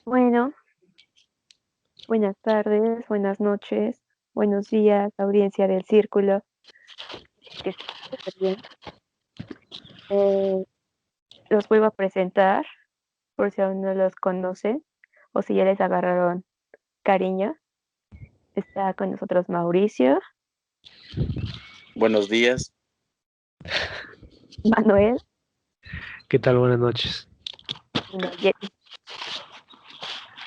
Bueno, buenas tardes, buenas noches, buenos días, audiencia del círculo, que está súper bien. Eh, los vuelvo a presentar por si aún no los conocen o si ya les agarraron cariño. Está con nosotros Mauricio, Buenos días. Manuel ¿Qué tal? Buenas noches. y Nayeli.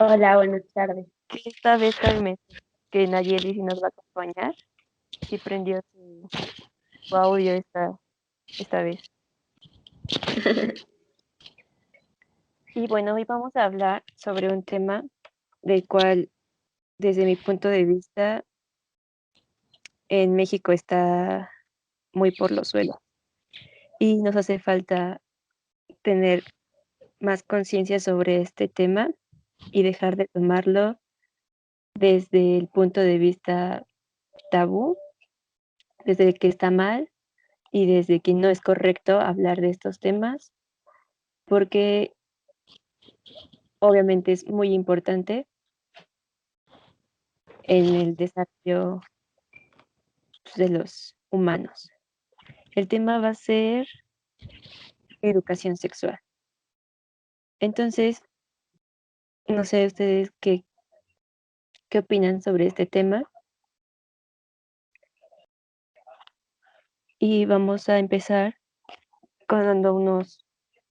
Hola, buenas tardes. Esta vez cabe mencionar que Nayeli sí nos va a acompañar, sí prendió su audio esta vez. Y bueno, hoy vamos a hablar sobre un tema del cual, desde mi punto de vista, en México está muy por los suelos y nos hace falta tener más conciencia sobre este tema y dejar de tomarlo desde el punto de vista tabú, desde el que está mal y desde que no es correcto hablar de estos temas, porque obviamente es muy importante en el desarrollo de los humanos. El tema va a ser educación sexual. Entonces, no sé ustedes qué opinan sobre este tema. Y vamos a empezar con dando unos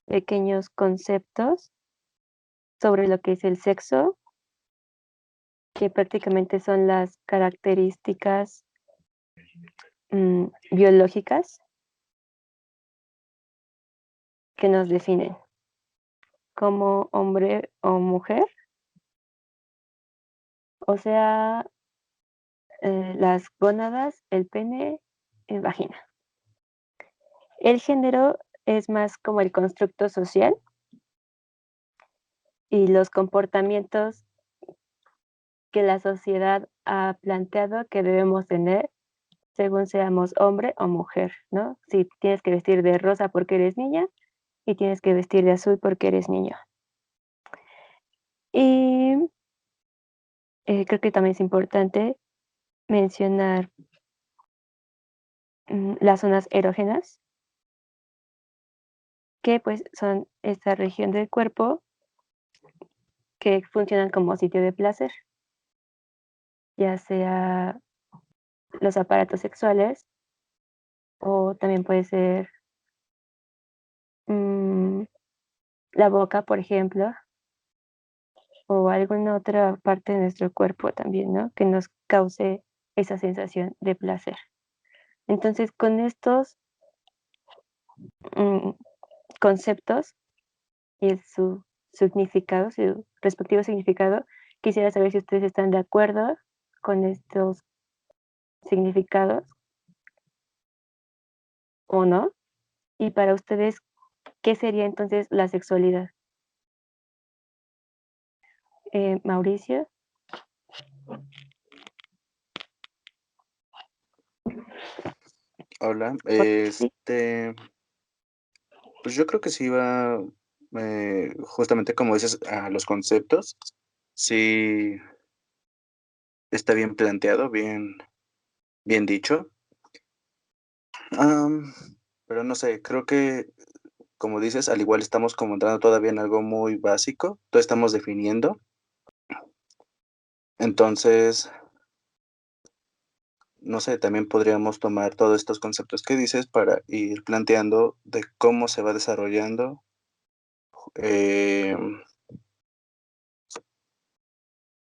pequeños conceptos sobre lo que es el sexo, que prácticamente son las características biológicas que nos definen como hombre o mujer, o sea, las gónadas, el pene, vagina. El género es más como el constructo social y los comportamientos que la sociedad ha planteado que debemos tener según seamos hombre o mujer, ¿no? Si tienes que vestir de rosa porque eres niña y tienes que vestir de azul porque eres niño. Y creo que también es importante mencionar las zonas erógenas, que pues son esta región del cuerpo que funcionan como sitio de placer, ya sea los aparatos sexuales o también puede ser la boca, por ejemplo, o alguna otra parte de nuestro cuerpo también, ¿no? Que nos cause esa sensación de placer. Entonces, con estos conceptos y su significado, su respectivo significado, quisiera saber si ustedes están de acuerdo con estos significados o no. Y para ustedes, ¿qué sería entonces la sexualidad? Mauricio. Hola. Sí. Pues yo creo que sí va, justamente como dices, a los conceptos. Sí está bien planteado, bien dicho. Am, pero no sé, creo que, como dices, al igual estamos como entrando todavía en algo muy básico, todavía estamos definiendo. Entonces, no sé, también podríamos tomar todos estos conceptos que dices para ir planteando de cómo se va desarrollando, em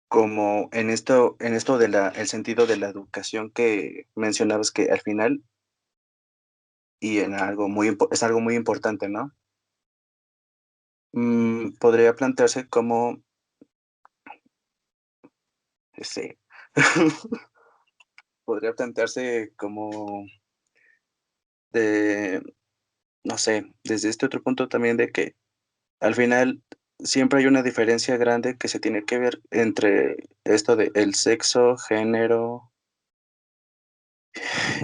como en esto de la el sentido de la educación que mencionabas que al final y en algo muy es algo muy importante, ¿no? Podría plantearse como, sí, podría plantearse como de, no sé, desde este otro punto también de que al final siempre hay una diferencia grande que se tiene que ver entre esto de el sexo, género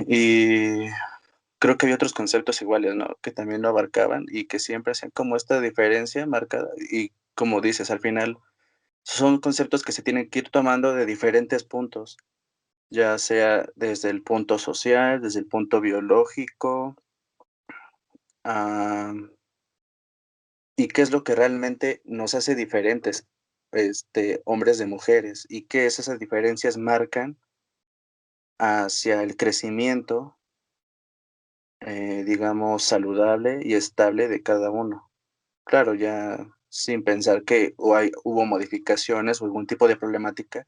y creo que había otros conceptos iguales, ¿no? Que también lo abarcaban y que siempre hacían como esta diferencia marcada y como dices, al final Son conceptos que se tienen que ir tomando de diferentes puntos, ya sea desde el punto social, desde el punto biológico, am, y qué es lo que realmente nos hace diferentes, hombres de mujeres, y qué esas diferencias marcan hacia el crecimiento, digamos, saludable y estable de cada uno. Claro, ya sin pensar que hubo modificaciones o algún tipo de problemática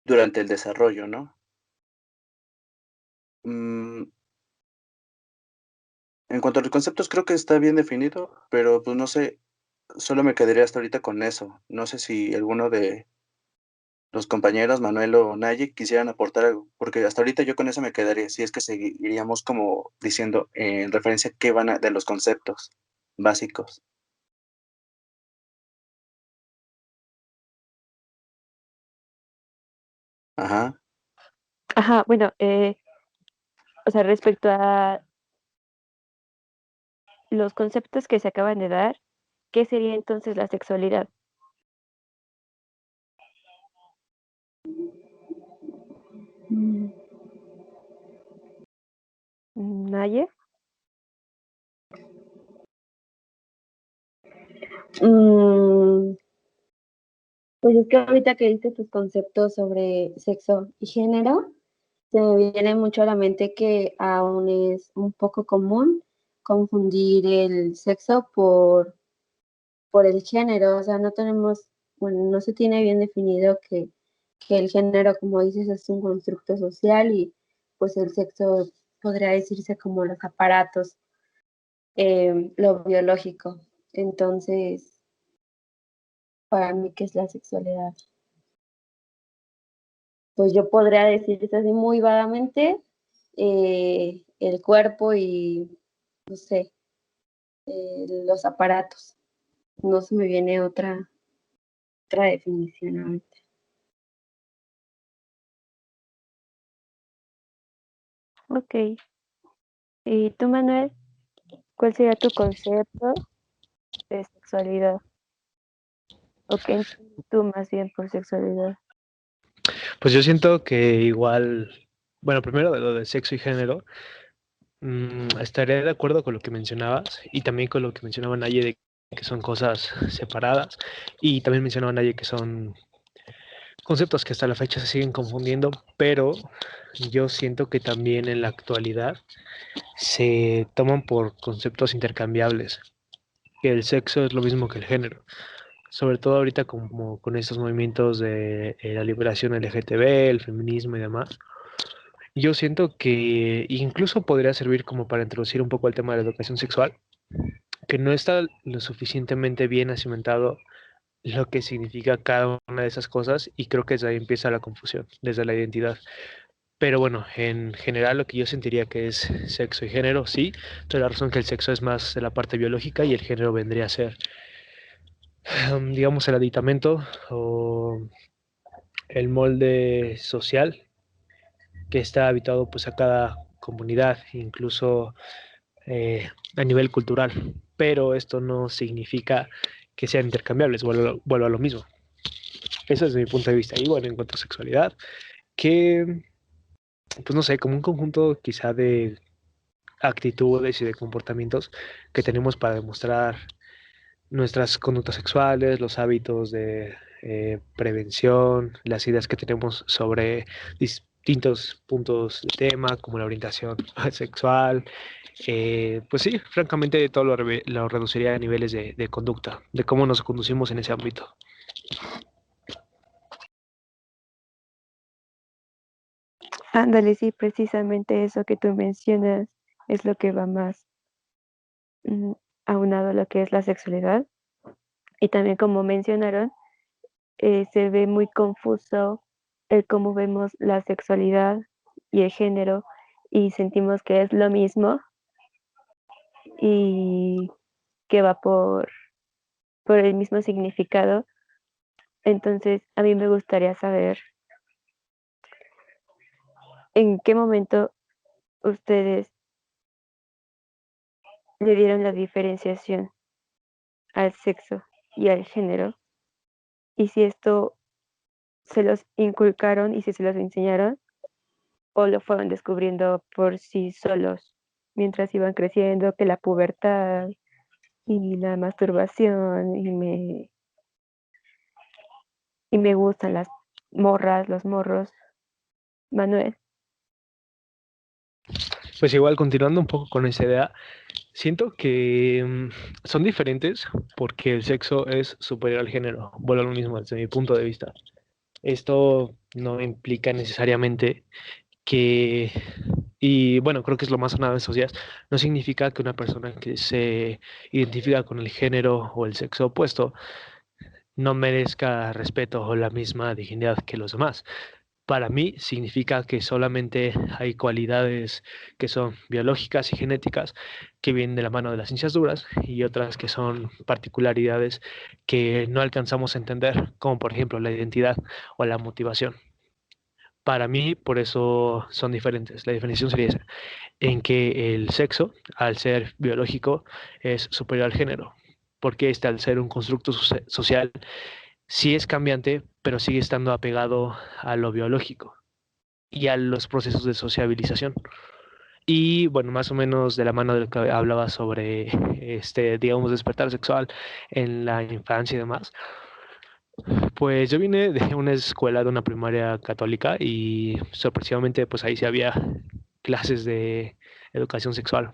durante el desarrollo, ¿no? Mm, en cuanto a los conceptos, creo que está bien definido, pero, pues, no sé, solo me quedaría hasta ahorita con eso. No sé si alguno de los compañeros, Manuel o Naye, quisieran aportar algo, porque hasta ahorita yo con eso me quedaría, si es que seguiríamos como diciendo en referencia a qué van a de los conceptos básicos. Ajá. Ajá, bueno, o sea, respecto a los conceptos que se acaban de dar, ¿qué sería entonces la sexualidad? Mm, ¿Naye? Mm, pues es que ahorita que diste tus conceptos sobre sexo y género, se me viene mucho a la mente que aún es un poco común confundir el sexo por el género, o sea, no tenemos, bueno, no se tiene bien definido que el género, como dices, es un constructo social y pues el sexo podría decirse como los aparatos, lo biológico. Entonces, para mí, ¿qué es la sexualidad? Pues yo podría decir así muy vagamente, el cuerpo y, no sé, los aparatos. No se me viene otra definición ahorita. Ok. ¿Y tú, Manuel, cuál sería tu concepto de sexualidad? ¿O qué entiendes tú más bien por sexualidad? Pues yo siento que igual, bueno, primero de lo de sexo y género, estaría de acuerdo con lo que mencionabas y también con lo que mencionaba Naye de que son cosas separadas y también mencionaba Naye que son conceptos que hasta la fecha se siguen confundiendo, pero yo siento que también en la actualidad se toman por conceptos intercambiables, que el sexo es lo mismo que el género. Sobre todo ahorita como con estos movimientos de la liberación LGTB, el feminismo y demás, yo siento que incluso podría servir como para introducir un poco el tema de la educación sexual, que no está lo suficientemente bien cimentado lo que significa cada una de esas cosas y creo que desde ahí empieza la confusión, desde la identidad. Pero bueno, en general lo que yo sentiría que es sexo y género, sí, toda la razón que el sexo es más de la parte biológica y el género vendría a ser, digamos, el aditamento o el molde social que está habituado pues a cada comunidad, incluso a nivel cultural. Pero esto no significa que sean intercambiables, vuelvo a lo mismo. Ese es mi punto de vista. Y bueno, en cuanto a sexualidad, que, pues no sé, como un conjunto quizá de actitudes y de comportamientos que tenemos para demostrar nuestras conductas sexuales, los hábitos de prevención, las ideas que tenemos sobre distintos puntos de tema, como la orientación sexual. Pues sí, francamente todo lo reduciría a niveles de conducta, de cómo nos conducimos en ese ámbito. Ándale, sí, precisamente eso que tú mencionas es lo que va más mm, aunado a lo que es la sexualidad. Y también como mencionaron, se ve muy confuso el cómo vemos la sexualidad y el género y sentimos que es lo mismo y que va por el mismo significado. Entonces, a mí me gustaría saber en qué momento ustedes le dieron la diferenciación al sexo y al género y si esto se los inculcaron y si se los enseñaron o lo fueron descubriendo por sí solos mientras iban creciendo, que la pubertad y la masturbación y me gustan las morras, los morros. Manuel, Pues igual, continuando un poco con esa idea, siento que son diferentes porque el sexo es superior al género. Vuelvo a lo mismo desde mi punto de vista. Esto no implica necesariamente que, y bueno, creo que es lo más sonado en estos días, no significa que una persona que se identifica con el género o el sexo opuesto no merezca respeto o la misma dignidad que los demás. Para mí significa que solamente hay cualidades que son biológicas y genéticas que vienen de la mano de las ciencias duras y otras que son particularidades que no alcanzamos a entender, como por ejemplo la identidad o la motivación. Para mí, por eso son diferentes. La definición sería esa, en que el sexo, al ser biológico, es superior al género, porque este, al ser un constructo social, sí es cambiante, pero sigue estando apegado a lo biológico y a los procesos de sociabilización. Y bueno, más o menos de la mano de lo que hablaba sobre este, digamos, despertar sexual en la infancia y demás. Pues yo vine de una escuela, de una primaria católica y sorpresivamente pues ahí sí había clases de educación sexual.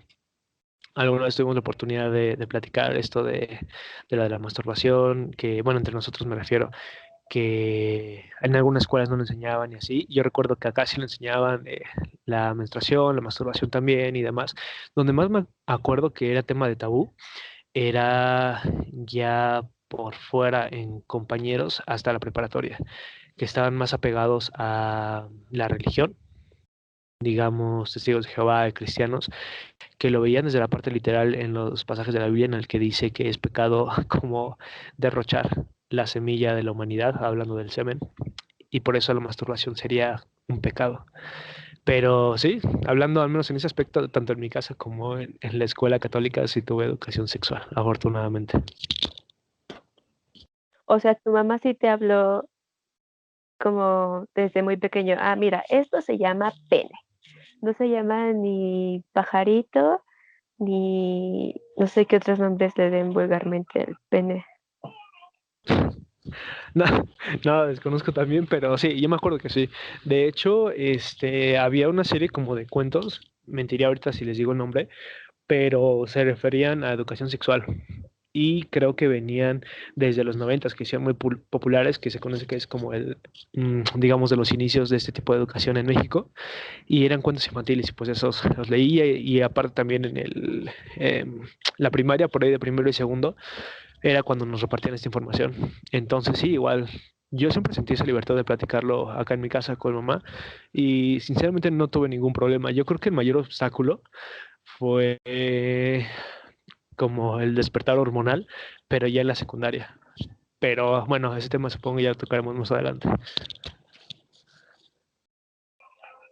Alguna vez tuvimos la oportunidad de platicar esto de la masturbación, que bueno, entre nosotros me refiero, que en algunas escuelas no lo enseñaban y así. Yo recuerdo que acá sí lo enseñaban, la menstruación, la masturbación también y demás. Donde más me acuerdo que era tema de tabú era ya por fuera en compañeros hasta la preparatoria, que estaban más apegados a la religión, digamos, testigos de Jehová, cristianos, que lo veían desde la parte literal en los pasajes de la Biblia en el que dice que es pecado como derrochar la semilla de la humanidad, hablando del semen, y por eso la masturbación sería un pecado. Pero sí, hablando al menos en ese aspecto, tanto en mi casa como en la escuela católica, sí tuve educación sexual, afortunadamente. o sea, tu mamá sí te habló como desde muy pequeño. Ah, mira, esto se llama pene. No se llama ni pajarito, ni no sé qué otros nombres le den vulgarmente al pene. No, no, desconozco también, pero sí, yo me acuerdo que sí. De hecho, este, había una serie como de cuentos, mentiría ahorita si les digo el nombre, pero se referían a educación sexual. Y creo que venían desde los noventas, que hicieron muy populares, que se conoce que es como el, digamos, de los inicios de este tipo de educación en México, y eran cuentos infantiles, y pues esos los leía, y aparte también en la primaria, por ahí de primero y segundo, era cuando nos repartían esta información. Entonces sí, igual, yo siempre sentí esa libertad de platicarlo acá en mi casa con mamá, y sinceramente no tuve ningún problema. Yo creo que el mayor obstáculo fue como el despertar hormonal, pero ya en la secundaria. Pero bueno, ese tema supongo ya lo tocaremos más adelante.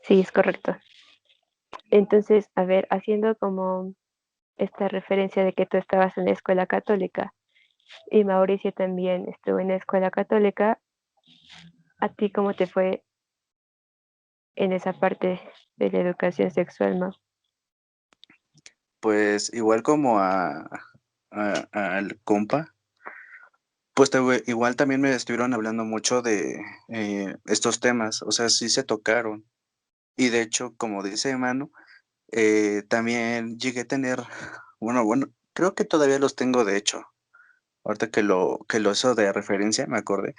Sí, es correcto. Entonces, a ver, haciendo como esta referencia de que tú estabas en la escuela católica y Mauricio también estuvo en la escuela católica, ¿a ti cómo te fue en esa parte de la educación sexual, Mau? Pues igual como al compa, pues igual también me estuvieron hablando mucho de estos temas, o sea, sí se tocaron. Y de hecho, como dice Manu, también llegué a tener, bueno, creo que todavía los tengo, de hecho, ahorita que lo eso de referencia, me acordé.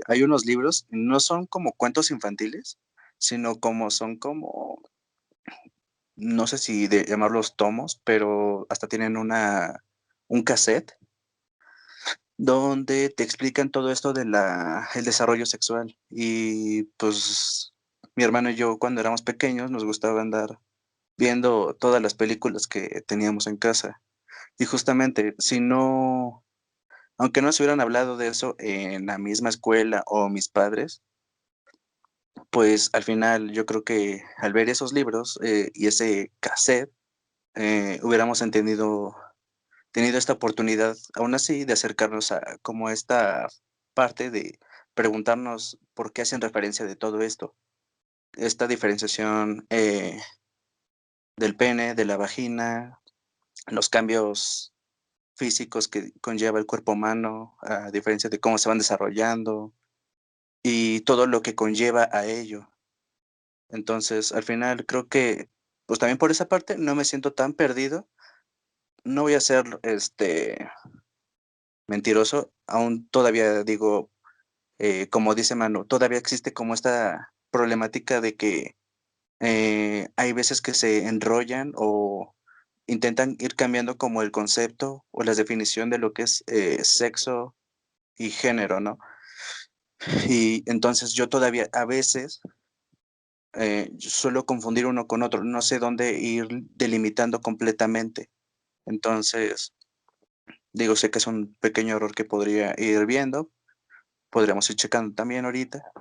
Hay unos libros, no son como cuentos infantiles, sino como son como, no sé si de llamarlos tomos, pero hasta tienen un cassette donde te explican todo esto de el desarrollo sexual. Y pues mi hermano y yo cuando éramos pequeños nos gustaba andar viendo todas las películas que teníamos en casa. Y justamente, si no, aunque no se hubieran hablado de eso en la misma escuela o mis padres, pues al final yo creo que al ver esos libros y ese cassette, hubiéramos tenido esta oportunidad, aún así, de acercarnos a como esta. parte de preguntarnos por qué hacen referencia de todo esto. Esta diferenciación, del pene, de la vagina, los cambios físicos que conlleva el cuerpo humano, a diferencia de cómo se van desarrollando y todo lo que conlleva a ello. Entonces, al final creo que, pues, también por esa parte no me siento tan perdido. No voy a ser, mentiroso, aún todavía digo, como dice Manu, todavía existe como esta problemática de que, hay veces que se enrollan o intentan ir cambiando como el concepto o la definición de lo que es, sexo y género, ¿no? Y entonces yo todavía a veces, suelo confundir uno con otro, no sé dónde ir delimitando completamente. Entonces, digo, sé que es un pequeño error que podría ir viendo, podríamos ir checando también ahorita,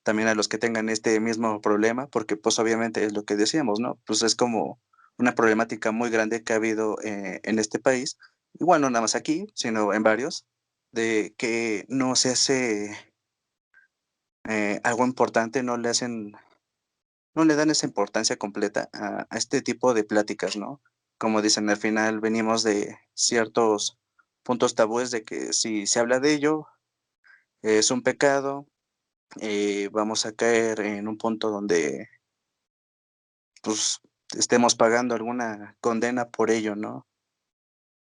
también a los que tengan este mismo problema, porque, pues, obviamente es lo que decíamos, ¿no? Pues, es como una problemática muy grande que ha habido, en este país, igual no nada más aquí, sino en varios, de que no se hace, algo importante, no le dan esa importancia completa a este tipo de pláticas, ¿no? Como dicen, al final venimos de ciertos puntos tabúes de que si se habla de ello, es un pecado, vamos a caer en un punto donde, pues, estemos pagando alguna condena por ello, ¿no?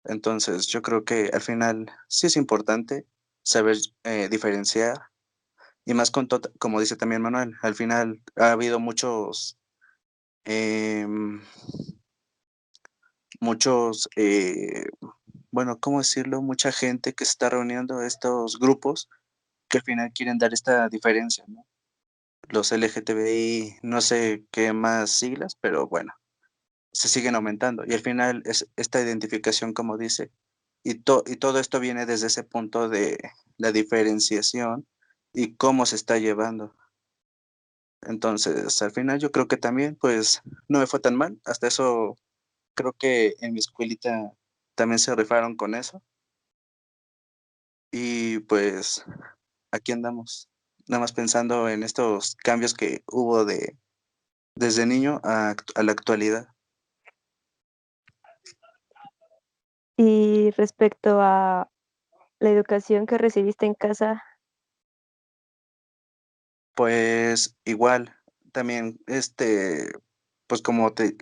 Entonces, yo creo que al final sí es importante saber, diferenciar, y más con como dice también Manuel, al final ha habido em, muchos, bueno, ¿cómo decirlo? Mucha gente que se está reuniendo a estos grupos que al final quieren dar esta diferencia, ¿no? Los LGTBI, no sé qué más siglas, pero bueno, se siguen aumentando y al final es esta identificación, como dice, y todo esto viene desde ese punto de la diferenciación y cómo se está llevando. Entonces, al final yo creo que también, pues, no me fue tan mal, hasta eso creo que en mi escuelita también se rifaron con eso. Y pues, aquí andamos, nada más pensando en estos cambios que hubo de desde niño a la actualidad. Y respecto a la educación que recibiste en casa, Pues, igual, también, pues, como te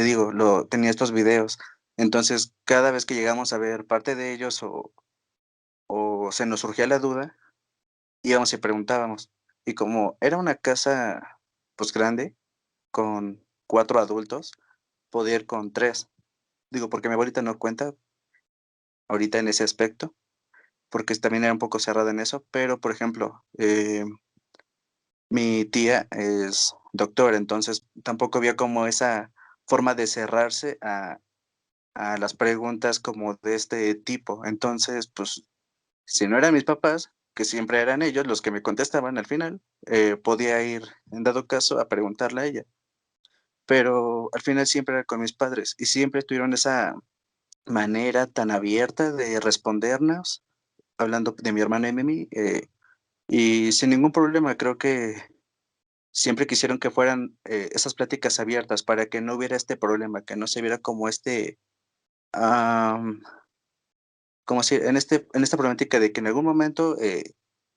digo, lo tenía estos videos. Entonces, cada vez que llegamos a ver parte de ellos o se nos surgía la duda, íbamos y preguntábamos. Y como era una casa, pues, grande, con 4 adultos, podía ir con 3. Digo, porque mi abuelita no cuenta ahorita en ese aspecto, porque también era un poco cerrada en eso, pero, por ejemplo, mi tía es doctora, entonces tampoco había como esa forma de cerrarse a las preguntas como de este tipo. Entonces, pues, si no eran mis papás, que siempre eran ellos los que me contestaban al final, podía ir, en dado caso, a preguntarle a ella. Pero al final siempre era con mis padres y siempre tuvieron esa manera tan abierta de respondernos, hablando de mi hermana y de mí, y sin ningún problema. Creo que siempre quisieron que fueran, esas pláticas abiertas para que no hubiera este problema, que no se viera como am, como si en esta problemática de que en algún momento,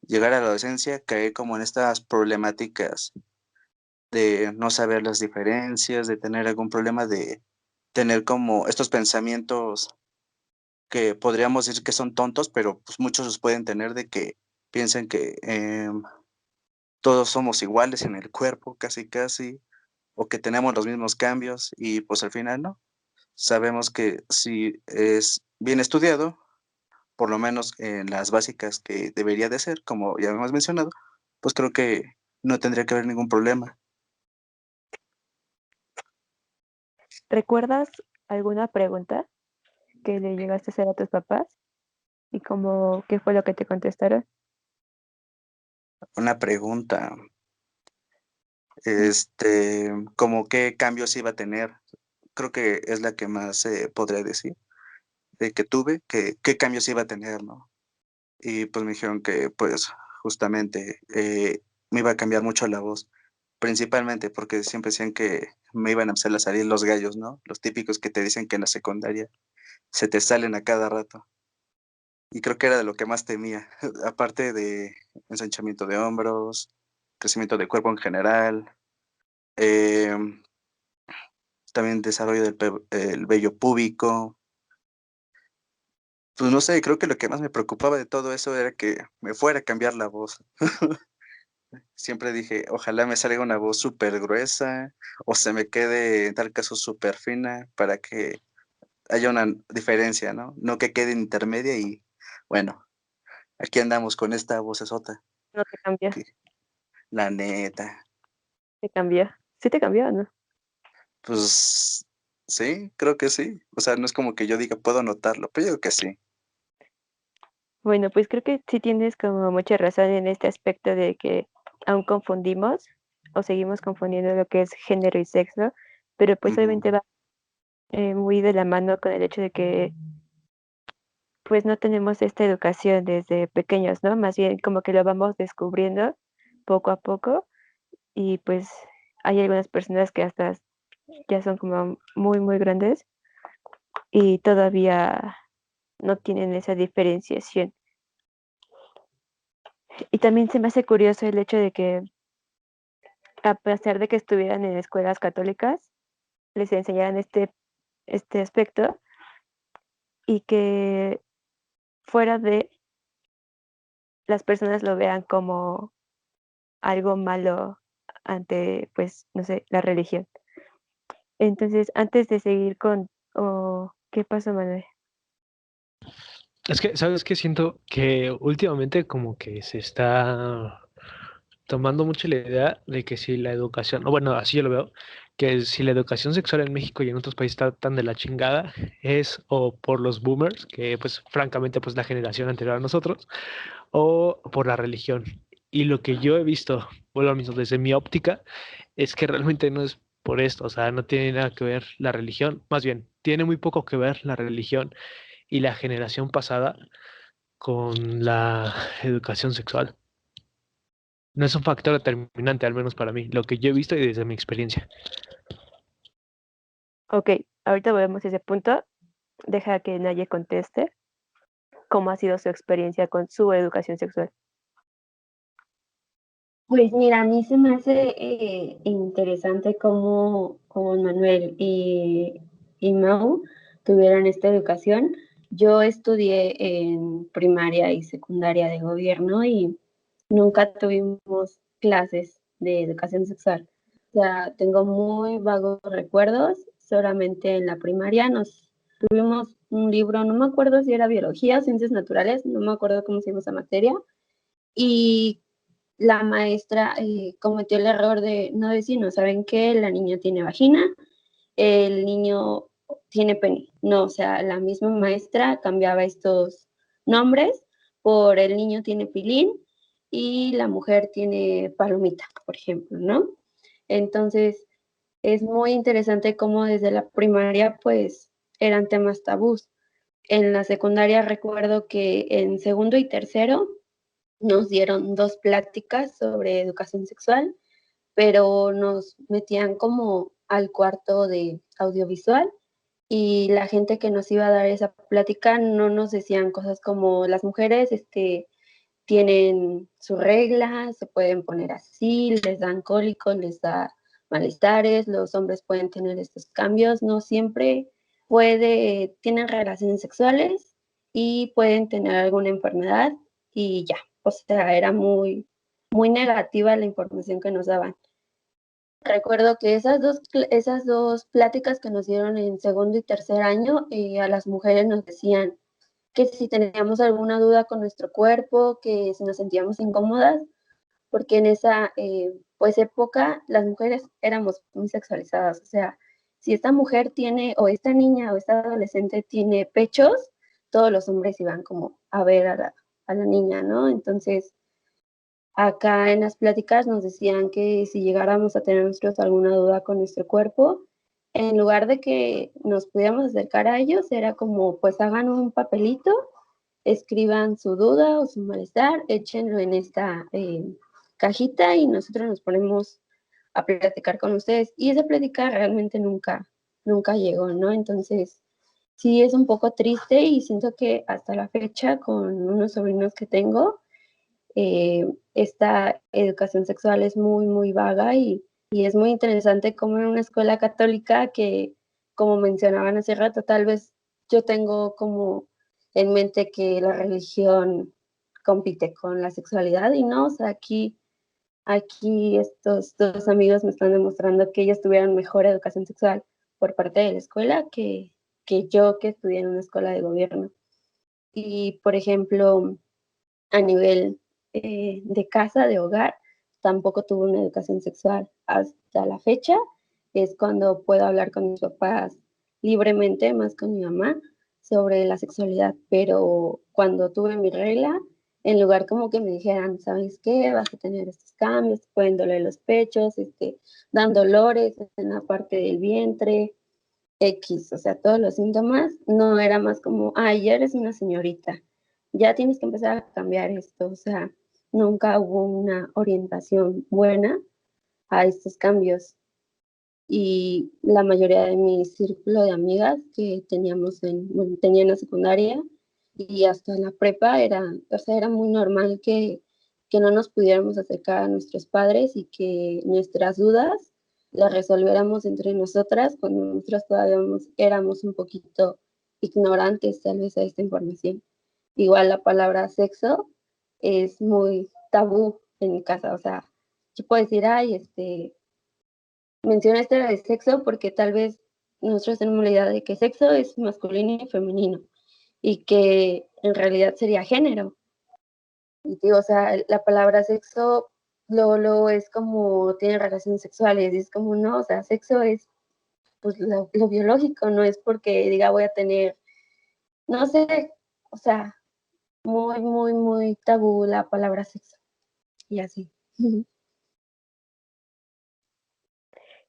llegar a la adolescencia, caer como en estas problemáticas de no saber las diferencias, de tener algún problema, de tener como estos pensamientos que podríamos decir que son tontos, pero, pues, muchos los pueden tener de que piensen que, todos somos iguales en el cuerpo, casi, casi, o que tenemos los mismos cambios y, pues, al final no. Sabemos que si es bien estudiado, por lo menos en las básicas que debería de ser, como ya hemos mencionado, pues, creo que no tendría que haber ningún problema. ¿recuerdas alguna pregunta que le llegaste a hacer a tus papás? ¿Y cómo qué fue lo que te contestaron? Una pregunta, Mm. ¿como qué cambios iba a tener? Creo que es la que más, podría decir, de que tuve, que qué cambios iba a tener, ¿no? y pues me dijeron que pues justamente me iba a cambiar mucho la voz, principalmente porque siempre decían que me iban a empezar a salir los gallos, ¿no? Los típicos que te dicen que en la secundaria se te salen a cada rato. Y creo que era de lo que más temía, aparte de ensanchamiento de hombros, crecimiento del cuerpo en general, em, también desarrollo del el vello púbico. Pues no sé, creo que lo que más me preocupaba de todo eso era que me fuera a cambiar la voz. Siempre dije: "Ojalá me salga una voz súper gruesa o se me quede, en tal caso, súper fina para que haya una diferencia", ¿no? No que quede intermedia y, bueno, aquí andamos con esta vocesota No te cambia, que la neta, te cambia. ¿Sí te cambió o no? pues sí, creo que sí. O sea, no es como que yo diga: "Puedo notarlo", pero yo digo que sí. Bueno, pues creo que sí tienes como mucha razón en este aspecto de que aún confundimos o seguimos confundiendo lo que es género y sexo, pero pues Ujú. obviamente va muy de la mano con el hecho de que pues no tenemos esta educación desde pequeños, ¿no? Más bien como que lo vamos descubriendo poco a poco y pues hay algunas personas que hasta ya son como muy, muy grandes y todavía no tienen esa diferenciación. Y también se me hace curioso el hecho de que a pesar de que estuvieran en escuelas católicas, les enseñaran este aspecto y que fuera de las personas lo vean como algo malo ante, pues, no sé, la religión. Entonces, antes de seguir con ¿qué pasó, Manuel? Es que, ¿sabes qué? Siento que últimamente como que se está tomando mucho la idea de que si la educación, o bueno, así yo lo veo, que si la educación sexual en México y en otros países está tan de la chingada, es o por los boomers, que pues francamente pues la generación anterior a nosotros, o por la religión. Y lo que yo he visto, vuelvo lo mismo, desde mi óptica, es que realmente no es por esto, o sea, no tiene nada que ver la religión, más bien, tiene muy poco que ver la religión y la generación pasada con la educación sexual. No es un factor determinante, al menos para mí, lo que yo he visto y desde mi experiencia. Ok, ahorita volvemos a ese punto. Deja que Naye conteste cómo ha sido su experiencia con su educación sexual. Pues mira, a mí se me hace interesante cómo Manuel y Mau tuvieron esta educación. Yo estudié en primaria y secundaria de gobierno y nunca tuvimos clases de educación sexual. O sea, tengo muy vagos recuerdos. Solamente en la primaria nos tuvimos un libro, no me acuerdo si era biología o ciencias naturales, no me acuerdo cómo se llama esa materia. Y la maestra cometió el error de no decir, no saben qué, la niña tiene vagina, el niño tiene pene. No, o sea, la misma maestra cambiaba estos nombres por el niño tiene pilín y la mujer tiene palomita, por ejemplo, ¿no? Entonces, es muy interesante cómo desde la primaria, pues, eran temas tabús. En la secundaria recuerdo que en segundo y tercero nos dieron 2 pláticas sobre educación sexual, pero nos metían como al cuarto de audiovisual y la gente que nos iba a dar esa plática no nos decían cosas como las mujeres, tienen su regla, se pueden poner así, les dan cólicos, les da malestares, los hombres pueden tener estos cambios, no siempre tienen relaciones sexuales y pueden tener alguna enfermedad y ya, o sea, era muy, muy negativa la información que nos daban. Recuerdo que esas dos pláticas que nos dieron en segundo y tercer año, a las mujeres nos decían que si teníamos alguna duda con nuestro cuerpo, que si nos sentíamos incómodas, porque en esa pues época las mujeres éramos muy sexualizadas, o sea, si esta mujer tiene, o esta niña o esta adolescente tiene pechos, todos los hombres iban como a ver a la niña, ¿no? Entonces, acá en las pláticas nos decían que si llegáramos a tener nosotros alguna duda con nuestro cuerpo, en lugar de que nos pudiéramos acercar a ellos, era como, pues hagan un papelito escriban su duda o su malestar, échenlo en esta cajita y nosotros nos ponemos a platicar con ustedes. Y esa plática realmente nunca llegó, ¿no? Entonces, sí es un poco triste y siento que hasta la fecha con unos sobrinos que tengo, esta educación sexual es muy vaga y es muy interesante como en una escuela católica que, como mencionaban hace rato, tal vez yo tengo como en mente que la religión compite con la sexualidad y no, o sea, aquí estos dos amigos me están demostrando que ellos tuvieron mejor educación sexual por parte de la escuela que yo que estudié en una escuela de gobierno. Y, por ejemplo, a nivel de casa, de hogar, tampoco tuve una educación sexual. Hasta la fecha es cuando puedo hablar con mis papás libremente, más con mi mamá, sobre la sexualidad. Pero cuando tuve mi regla, en lugar como que me dijeran, ¿sabes qué? Vas a tener estos cambios, te pueden doler los pechos, dan dolores en la parte del vientre, X, o sea, todos los síntomas, no era más como, ay, ya eres una señorita, ya tienes que empezar a cambiar esto, o sea, nunca hubo una orientación buena a estos cambios. Y la mayoría de mi círculo de amigas que teníamos bueno, tenía en la secundaria y hasta en la prepa era, o sea, era muy normal que no nos pudiéramos acercar a nuestros padres y que nuestras dudas las resolviéramos entre nosotras cuando nosotras todavía éramos un poquito ignorantes tal vez a esta información. Igual la palabra sexo es muy tabú en mi casa, o sea, yo puedo decir, ay, menciona esta de sexo porque tal vez nosotros tenemos la idea de que sexo es masculino y femenino y que en realidad sería género. Y digo, o sea, la palabra sexo lo es como tiene relaciones sexuales y es como no, o sea, sexo es pues lo biológico, no es porque diga voy a tener, no sé, o sea, muy tabú la palabra sexo y así.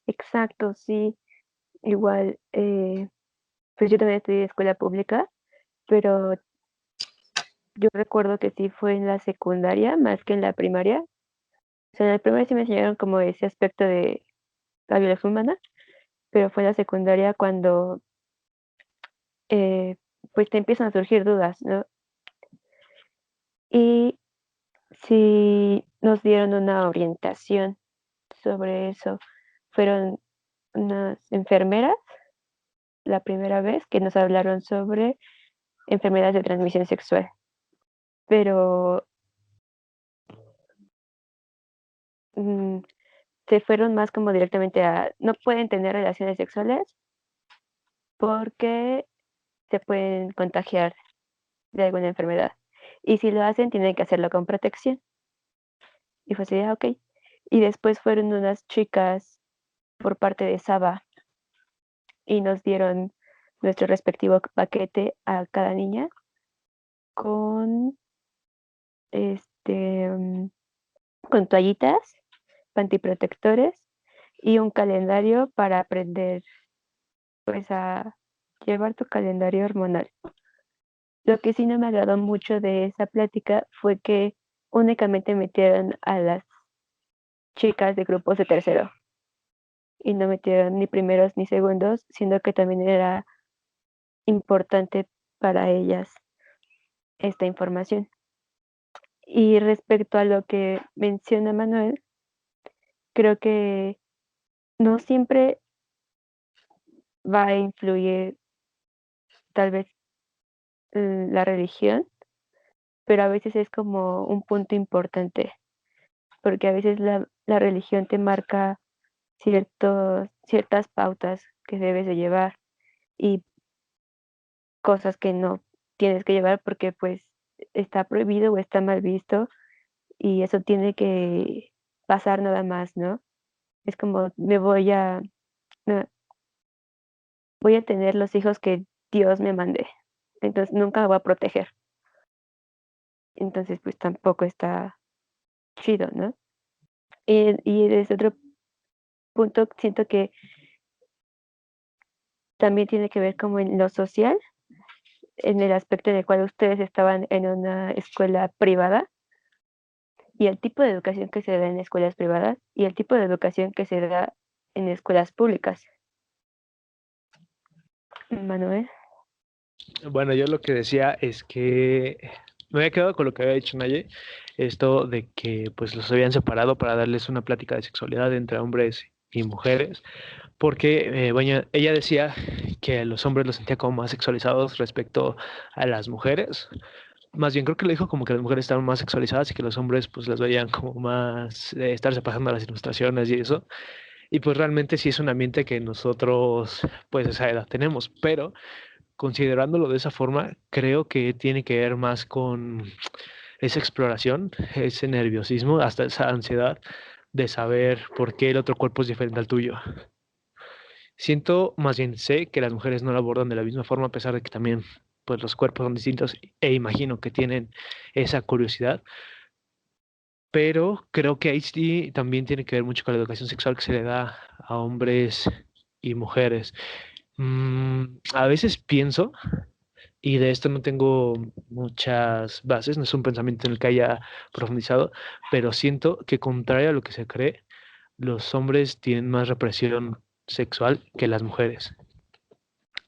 Exacto, sí. Igual, pues yo también estudié escuela pública, pero yo recuerdo que sí fue en la secundaria más que en la primaria. O sea, en la primaria sí me enseñaron como ese aspecto de la biología humana, pero fue en la secundaria cuando eh, pues te empiezan a surgir dudas, ¿no? Y sí nos dieron una orientación sobre eso. Fueron unas enfermeras la primera vez que nos hablaron sobre enfermedades de transmisión sexual, pero mm, se fueron más como directamente a, no pueden tener relaciones sexuales porque se pueden contagiar de alguna enfermedad. Y si lo hacen, tienen que hacerlo con protección. Y fue así, ok. Y después fueron unas chicas por parte de Saba y nos dieron nuestro respectivo paquete a cada niña con este con toallitas, pantiprotectores y un calendario para aprender pues a llevar tu calendario hormonal. Lo que sí no me agradó mucho de esa plática fue que únicamente metieron a las chicas de grupos de tercero y no metieron ni primeros ni segundos, siendo que también era importante para ellas esta información. Y respecto a lo que menciona Manuel, creo que no siempre va a influir tal vez la religión, pero a veces es como un punto importante, porque a veces la religión te marca ciertas pautas que debes de llevar y cosas que no tienes que llevar porque pues está prohibido o está mal visto y eso tiene que pasar nada más, ¿no? Es como no, voy a tener los hijos que Dios me mande, entonces nunca me voy a proteger. Entonces pues tampoco está chido, ¿no? Y desde otro punto siento que también tiene que ver como en lo social en el aspecto en el cual ustedes estaban en una escuela privada y el tipo de educación que se da en escuelas privadas y el tipo de educación que se da en escuelas públicas. Manuel. Bueno, yo lo que decía es que me había quedado con lo que había dicho Naye, esto de que pues los habían separado para darles una plática de sexualidad entre hombres y mujeres, porque bueno, ella decía que los hombres los sentía como más sexualizados respecto a las mujeres. Más bien creo que lo dijo como que las mujeres estaban más sexualizadas y que los hombres pues las veían como más estarse pasando las ilustraciones y eso. Y pues realmente sí es un ambiente que nosotros pues a esa edad tenemos, pero considerándolo de esa forma, creo que tiene que ver más con esa exploración, ese nerviosismo, hasta esa ansiedad de saber por qué el otro cuerpo es diferente al tuyo. Siento, más bien sé que las mujeres no lo abordan de la misma forma, a pesar de que también pues los cuerpos son distintos e imagino que tienen esa curiosidad, pero creo que ahí sí también tiene que ver mucho con la educación sexual que se le da a hombres y mujeres. A veces pienso, y de esto no tengo muchas bases, no es un pensamiento en el que haya profundizado, pero siento que contrario a lo que se cree, los hombres tienen más represión sexual que las mujeres.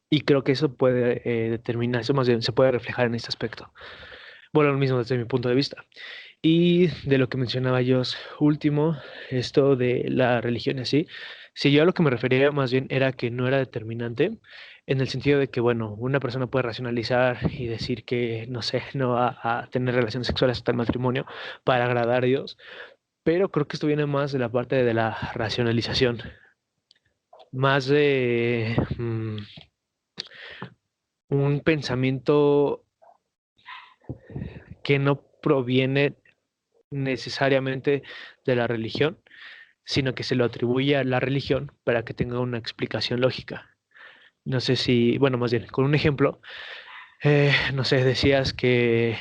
Y creo que eso puede determinar, eso más bien se puede reflejar en este aspecto. Bueno, lo mismo desde mi punto de vista. Y de lo que mencionaba yo último, esto de la religión y así, si yo a lo que me refería más bien era que no era determinante, en el sentido de que, bueno, una persona puede racionalizar y decir que, no sé, no va a tener relaciones sexuales hasta el matrimonio para agradar a Dios, pero creo que esto viene más de la parte de la racionalización, más de un pensamiento que no proviene necesariamente de la religión, sino que se lo atribuye a la religión para que tenga una explicación lógica. No sé si, bueno, más bien, con un ejemplo, no sé, decías que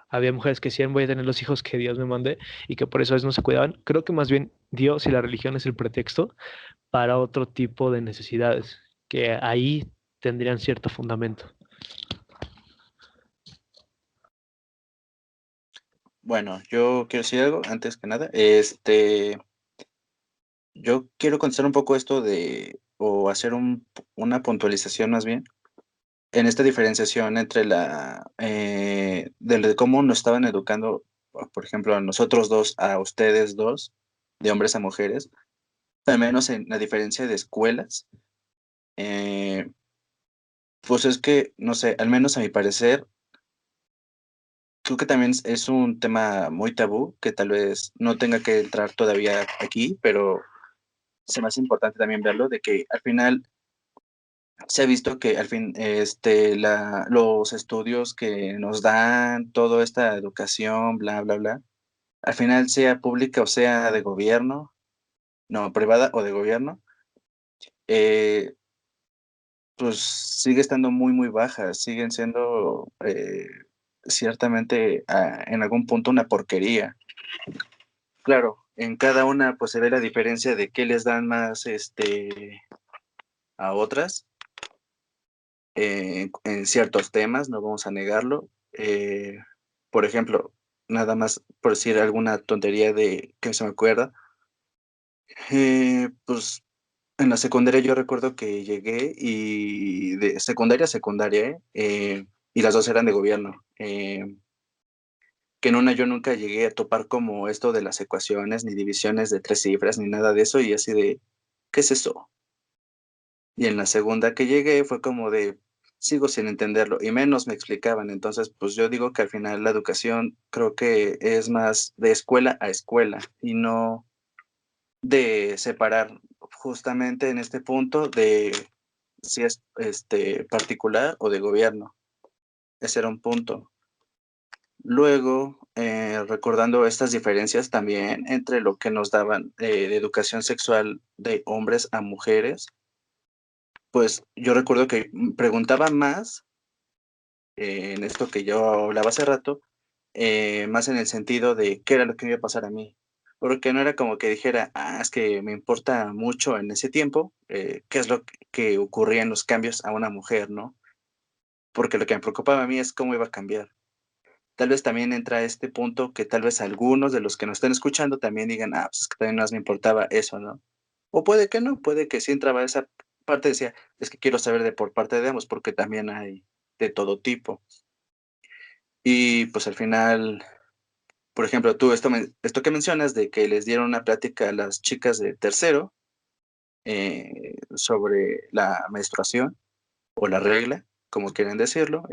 había mujeres que decían voy a tener los hijos que Dios me mande y que por eso no se cuidaban. Creo que más bien Dios y la religión es el pretexto para otro tipo de necesidades, que ahí tendrían cierto fundamento. Bueno, yo quiero decir algo antes que nada. Yo quiero contestar un poco esto de, o hacer una puntualización más bien, en esta diferenciación entre de cómo nos estaban educando, por ejemplo, a nosotros dos, a ustedes dos, de hombres a mujeres, al menos en la diferencia de escuelas. eh, pues es que, no sé, al menos a mi parecer, creo que también es un tema muy tabú, que tal vez no tenga que entrar todavía aquí, pero se me hace importante también verlo, de que al final se ha visto que al fin, los estudios que nos dan, toda esta educación, bla, bla, bla, al final sea pública o sea de gobierno, no, privada o de gobierno, eh, pues sigue estando muy, muy baja, siguen siendo ciertamente en algún punto una porquería. Claro, en cada una pues se ve la diferencia de qué les dan más a otras en ciertos temas, no vamos a negarlo. Por ejemplo, nada más por decir alguna tontería de que se me acuerda, pues en la secundaria yo recuerdo que llegué y de secundaria a secundaria, y las dos eran de gobierno. Que en una yo nunca llegué a topar como esto de las ecuaciones, ni divisiones de 3 cifras, ni nada de eso, y así de, ¿qué es eso? Y en la segunda que llegué fue como de, sigo sin entenderlo, y menos me explicaban. Entonces, pues yo digo que al final la educación creo que es más de escuela a escuela y no de separar justamente en este punto de si es particular o de gobierno. Ese era un punto. Luego, recordando estas diferencias también entre lo que nos daban de educación sexual de hombres a mujeres, pues yo recuerdo que preguntaba más en esto que yo hablaba hace rato, más en el sentido de qué era lo que me iba a pasar a mí. Porque no era como que dijera, es que me importa mucho en ese tiempo qué es lo que ocurría en los cambios a una mujer, ¿no? porque lo que me preocupaba a mí es cómo iba a cambiar. Tal vez también entra este punto que tal vez algunos de los que nos estén escuchando también digan, pues es que también más me importaba eso, ¿no? O puede que no, puede que sí entraba esa parte, decía, es que quiero saber de por parte de ambos, porque también hay de todo tipo. Y pues al final, por ejemplo, tú esto que mencionas de que les dieron una plática a las chicas de tercero sobre la menstruación o la regla, como quieren decirlo,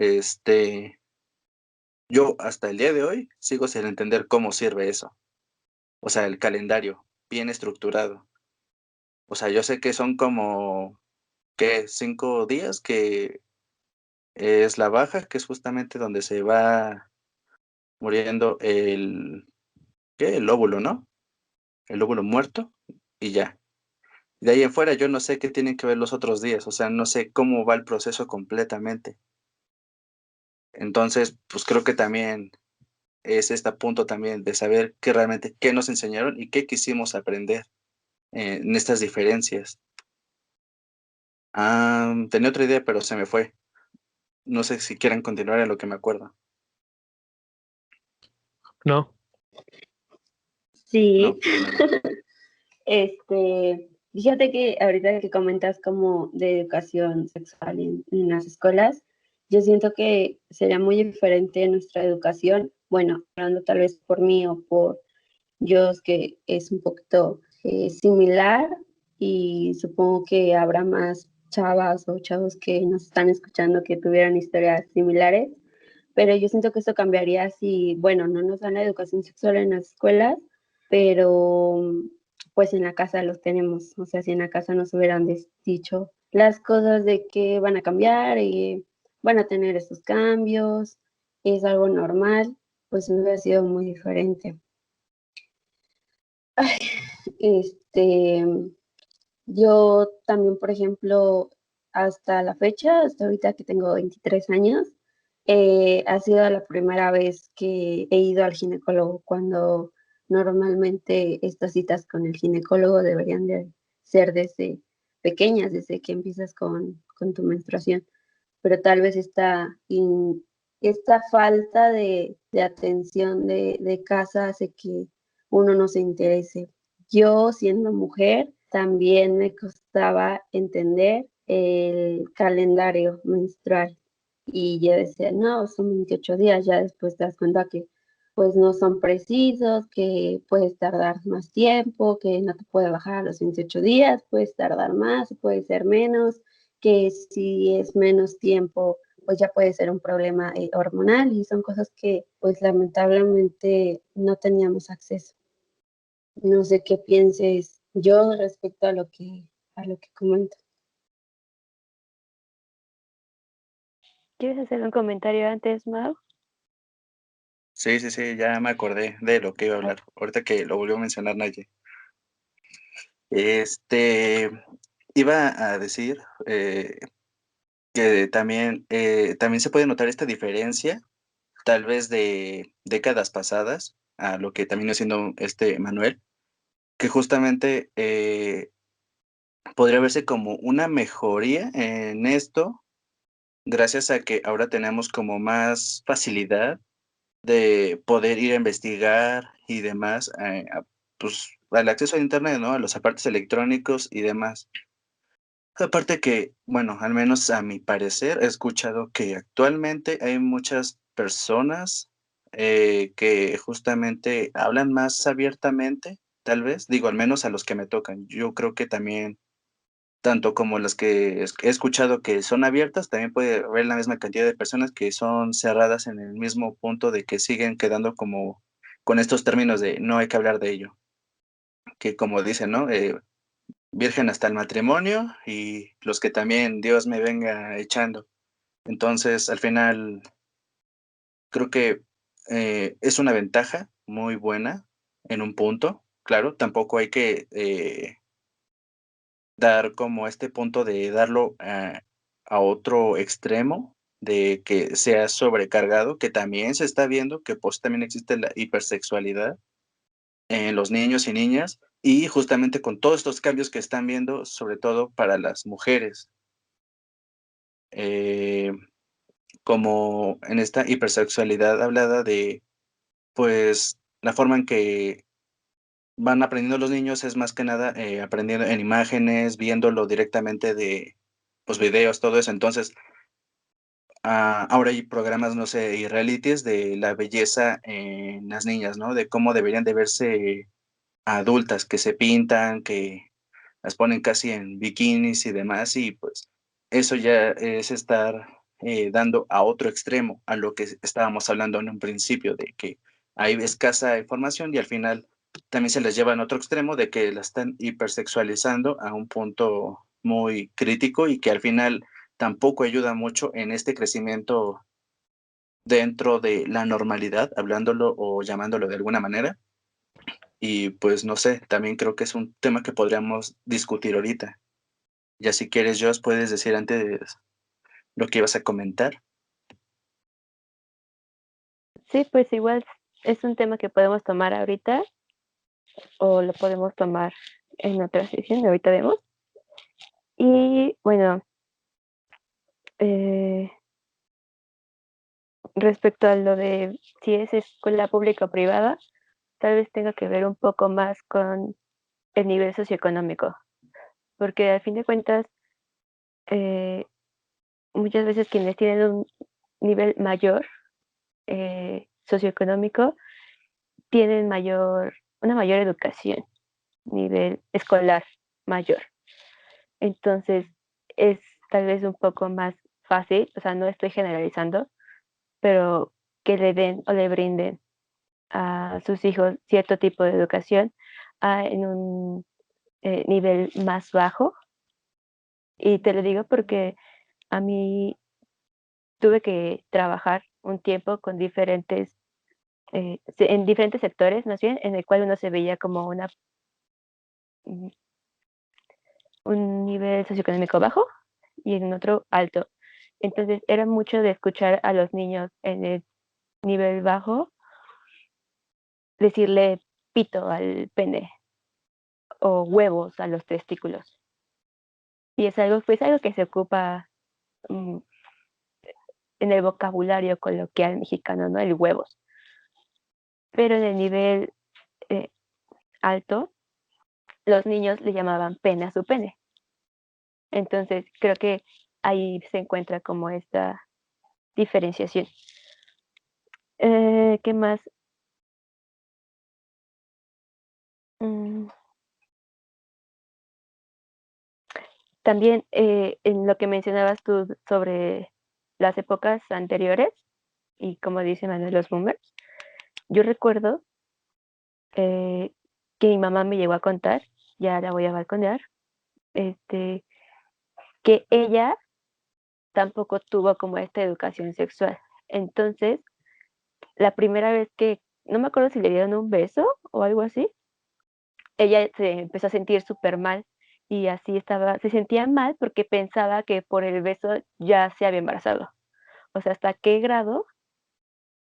yo hasta el día de hoy sigo sin entender cómo sirve eso. O sea, el calendario bien estructurado. O sea, yo sé que son como, ¿qué? 5 días, que es la baja, que es justamente donde se va muriendo ¿qué? El óvulo, ¿no? El óvulo muerto y ya. De ahí en fuera yo no sé qué tienen que ver los otros días, o sea, no sé cómo va el proceso completamente. Entonces, pues creo que también es este punto también de saber qué realmente qué nos enseñaron y qué quisimos aprender en estas diferencias. Tenía otra idea, pero se me fue. No sé si quieran continuar en lo que me acuerdo, No, Sí, ¿no? Bueno, no. fíjate que ahorita que comentas como de educación sexual en las escuelas, yo siento que sería muy diferente nuestra educación, bueno, hablando tal vez por mí o por yo, que es un poquito similar y supongo que habrá más chavas o chavos que nos están escuchando que tuvieran historias similares, pero yo siento que esto cambiaría si, bueno, no nos dan la educación sexual en las escuelas, pero pues en la casa los tenemos, o sea, si en la casa nos hubieran dicho las cosas de que van a cambiar y van a tener esos cambios, es algo normal, pues hubiera sido muy diferente. Ay, este, yo también, por ejemplo, hasta la fecha, hasta ahorita que tengo 23 años, ha sido la primera vez que he ido al ginecólogo, cuando normalmente estas citas con el ginecólogo deberían de ser desde pequeñas, desde que empiezas con tu menstruación, pero tal vez esta falta de atención de casa hace que uno no se interese. Yo, siendo mujer, también me costaba entender el calendario menstrual y yo decía, no, son 28 días, ya después te das cuenta que pues no son precisos, que puedes tardar más tiempo, que no te puede bajar a los 28 días, puedes tardar más, puede ser menos, que si es menos tiempo, pues ya puede ser un problema hormonal, y son cosas que pues lamentablemente no teníamos acceso. No sé qué pienses yo respecto a lo que comento. ¿Quieres hacer un comentario antes, Mau? Sí, sí, sí, ya me acordé de lo que iba a hablar, ahorita que lo volvió a mencionar Naye. Este, iba a decir, que también se puede notar esta diferencia, tal vez de décadas pasadas, a lo que también haciendo Manuel, que justamente, podría verse como una mejoría en esto, gracias a que ahora tenemos como más facilidad de poder ir a investigar y demás, pues, al acceso a Internet, ¿no? A los aparatos electrónicos y demás. Aparte que, bueno, al menos a mi parecer, he escuchado que actualmente hay muchas personas, que justamente hablan más abiertamente, tal vez, digo, al menos a los que me tocan. Yo creo que también, tanto como las que he escuchado que son abiertas, también puede haber la misma cantidad de personas que son cerradas en el mismo punto de que siguen quedando como con estos términos de no hay que hablar de ello, que como dicen, ¿no? Virgen hasta el matrimonio y los que también Dios me venga echando. Entonces, al final, creo que es una ventaja muy buena en un punto. Claro, tampoco hay que dar como este punto de darlo a otro extremo, de que sea sobrecargado, que también se está viendo que pues también existe la hipersexualidad en los niños y niñas, y justamente con todos estos cambios que están viendo, sobre todo para las mujeres. Eh, como en esta hipersexualidad hablada de, pues, la forma en que van aprendiendo los niños es más que nada, aprendiendo en imágenes, viéndolo directamente de, pues, videos, todo eso. Entonces, ahora hay programas, no sé, y realities de la belleza en las niñas, ¿no? De cómo deberían de verse adultas, que se pintan, que las ponen casi en bikinis y demás, y pues eso ya es estar, dando a otro extremo, a lo que estábamos hablando en un principio, de que hay escasa información y al final también se les lleva en otro extremo de que la están hipersexualizando a un punto muy crítico y que al final tampoco ayuda mucho en este crecimiento dentro de la normalidad, hablándolo o llamándolo de alguna manera. Y pues no sé, también creo que es un tema que podríamos discutir ahorita. Ya si quieres, Josh, puedes decir antes lo que ibas a comentar. Sí, pues igual es un tema que podemos tomar ahorita o lo podemos tomar en otra sesión, ahorita vemos. Y bueno, eh, respecto a lo de si es escuela pública o privada, tal vez tenga que ver un poco más con el nivel socioeconómico, porque al fin de cuentas, eh, muchas veces quienes tienen un nivel mayor socioeconómico tienen una mayor educación, nivel escolar mayor. Entonces, es tal vez un poco más fácil, o sea, no estoy generalizando, pero que le den o le brinden a sus hijos cierto tipo de educación en un nivel más bajo. Y te lo digo porque a mí tuve que trabajar un tiempo con en diferentes sectores, más bien, en el cual uno se veía como mm, un nivel socioeconómico bajo y en otro alto. Entonces era mucho de escuchar a los niños en el nivel bajo decirle pito al pene o huevos a los testículos. Y es algo, pues algo que se ocupa mm, en el vocabulario coloquial mexicano, ¿no? El huevos. Pero en el nivel eh, alto, los niños le llamaban pene a su pene. Entonces creo que ahí se encuentra como esta diferenciación. ¿Qué más? Mm, También en lo que mencionabas tú sobre las épocas anteriores y como dice Manuel, los boomers, yo recuerdo que mi mamá me llegó a contar, ya la voy a balconear, este, que ella tampoco tuvo como esta educación sexual. Entonces, la primera vez que, no me acuerdo si le dieron un beso o algo así, ella se empezó a sentir súper mal y así estaba, se sentía mal porque pensaba que por el beso ya se había embarazado. O sea, hasta qué grado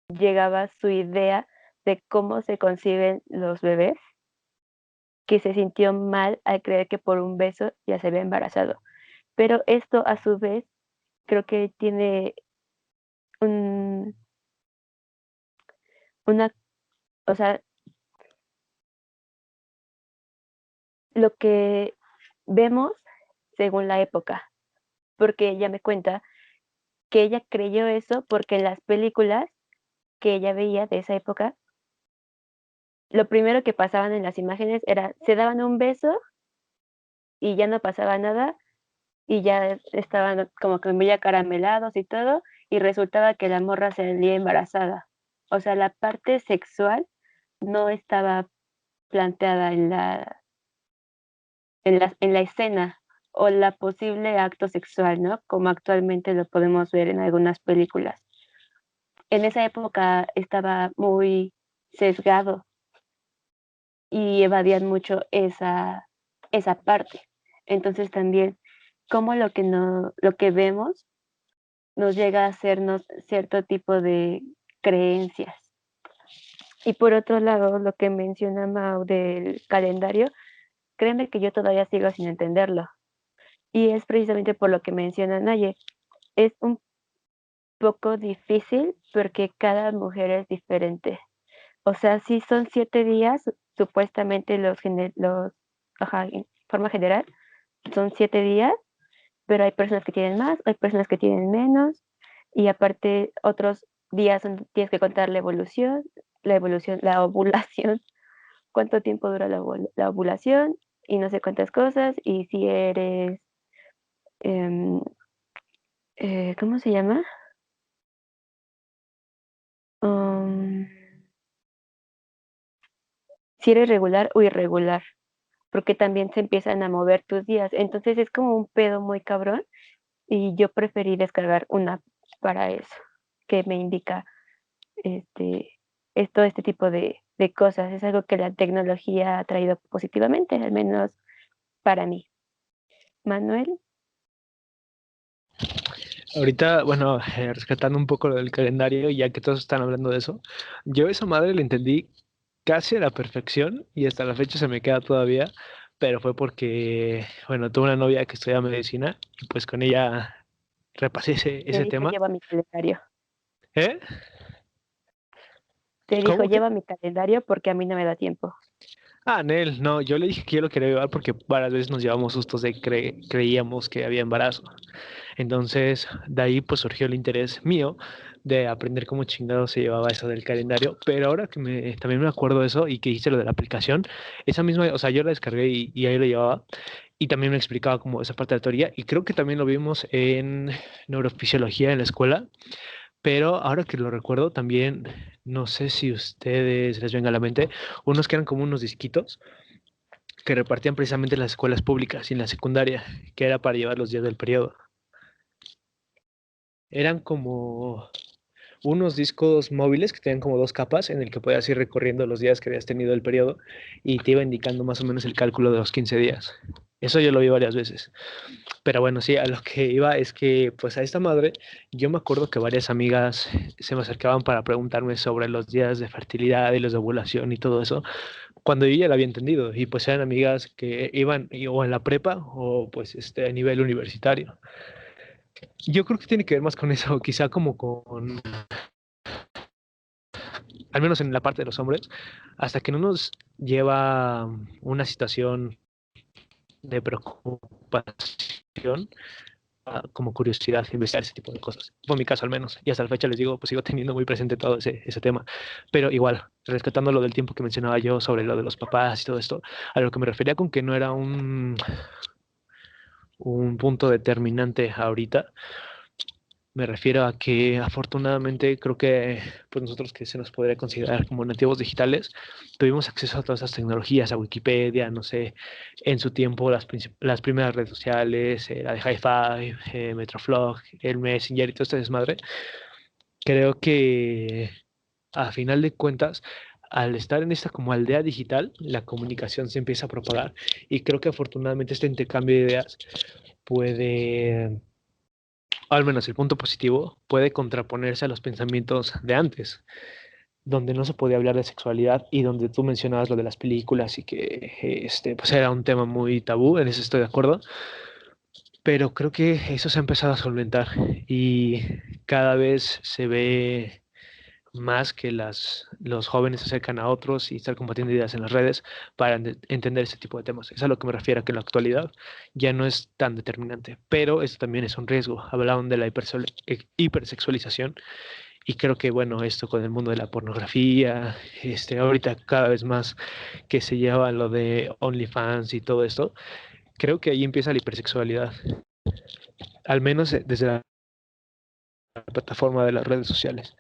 llegaba su idea de cómo se conciben los bebés, que se sintió mal al creer que por un beso ya se había embarazado. Pero esto a su vez creo que tiene un, una, o sea, lo que vemos según la época, porque ella me cuenta que ella creyó eso porque en las películas que ella veía de esa época, lo primero que pasaban en las imágenes era, se daban un beso y ya no pasaba nada y ya estaban como que muy acaramelados y todo, y resultaba que la morra salía embarazada. O sea, la parte sexual no estaba planteada en la escena o la posible acto sexual, ¿no? Como actualmente lo podemos ver en algunas películas. En esa época estaba muy sesgado y evadían mucho esa parte. Entonces también como lo que no, lo que vemos nos llega a hacernos cierto tipo de creencias. Y por otro lado, lo que menciona Mau del calendario, créeme que yo todavía sigo sin entenderlo. Y es precisamente por lo que menciona Naye. Es un poco difícil porque cada mujer es diferente. O sea, sí son 7 días, supuestamente en forma general, son 7 días, pero hay personas que tienen más, hay personas que tienen menos, y aparte otros días tienes que contar la ovulación, cuánto tiempo dura la ovulación, y no sé cuántas cosas, y si eres, em, ¿cómo se llama? Um, si eres regular o irregular, porque también se empiezan a mover tus días. Entonces es como un pedo muy cabrón y yo preferí descargar una para eso, que me indica todo este tipo de cosas. Es algo que la tecnología ha traído positivamente, al menos para mí. Manuel, Ahorita, bueno, rescatando un poco lo del calendario, ya que todos están hablando de eso, yo esa madre la entendí casi a la perfección y hasta la fecha se me queda todavía, pero fue porque, bueno, tuve una novia que estudia medicina y pues con ella repasé te ese dijo, tema. lleva mi calendario. ¿Eh? Te dijo, ¿Cómo que? lleva mi calendario porque a mí no me da tiempo. Ah, Nel, no, yo le dije que yo lo quería llevar porque varias veces nos llevamos sustos de creíamos que había embarazo. Entonces, de ahí pues surgió el interés mío de aprender cómo chingado se llevaba eso del calendario. Pero ahora que también me acuerdo de eso y que hice lo de la aplicación, esa misma, o sea, yo la descargué y ahí lo llevaba. Y también me explicaba como esa parte de la teoría. Y creo que también lo vimos en neurofisiología en la escuela. Pero ahora que lo recuerdo, también, no sé si ustedes les venga a la mente, unos que eran como unos disquitos que repartían precisamente en las escuelas públicas y en la secundaria, que era para llevar los días del periodo. Eran como unos discos móviles que tenían como dos capas en el que podías ir recorriendo los días que habías tenido el periodo y te iba indicando más o menos el cálculo de los 15 días. Eso yo lo vi varias veces. Pero bueno, sí, a lo que iba es que pues a esta madre yo me acuerdo que varias amigas se me acercaban para preguntarme sobre los días de fertilidad y los de ovulación y todo eso, cuando yo ya la había entendido y pues eran amigas que iban o en la prepa o pues a nivel universitario. Yo creo que tiene que ver más con eso, quizá como con al menos en la parte de los hombres, hasta que no nos lleva una situación de preocupación, como curiosidad, investigar ese tipo de cosas. Fue mi caso al menos, y hasta la fecha les digo, pues sigo teniendo muy presente todo ese tema. Pero igual, rescatando lo del tiempo que mencionaba yo sobre lo de los papás y todo esto, a lo que me refería con que no era un punto determinante ahorita, me refiero a que afortunadamente creo que pues nosotros que se nos podría considerar como nativos digitales, tuvimos acceso a todas esas tecnologías, a Wikipedia, no sé, en su tiempo las primeras redes sociales, la de Hi-Fi, Metroflog, el Messenger y todo este desmadre. Creo que a final de cuentas, al estar en esta como aldea digital, la comunicación se empieza a propagar y creo que afortunadamente este intercambio de ideas puede, al menos el punto positivo, puede contraponerse a los pensamientos de antes, donde no se podía hablar de sexualidad y donde tú mencionabas lo de las películas y que pues era un tema muy tabú, en eso estoy de acuerdo, pero creo que eso se ha empezado a solventar y cada vez se ve más que los jóvenes se acercan a otros y estar compartiendo ideas en las redes para entender ese tipo de temas. Es a lo que me refiero, que en la actualidad ya no es tan determinante, pero eso también es un riesgo. Hablaban de la hipersexualización y creo que, bueno, esto con el mundo de la pornografía, ahorita cada vez más que se lleva lo de OnlyFans y todo esto, creo que ahí empieza la hipersexualidad, al menos desde la plataforma de las redes sociales.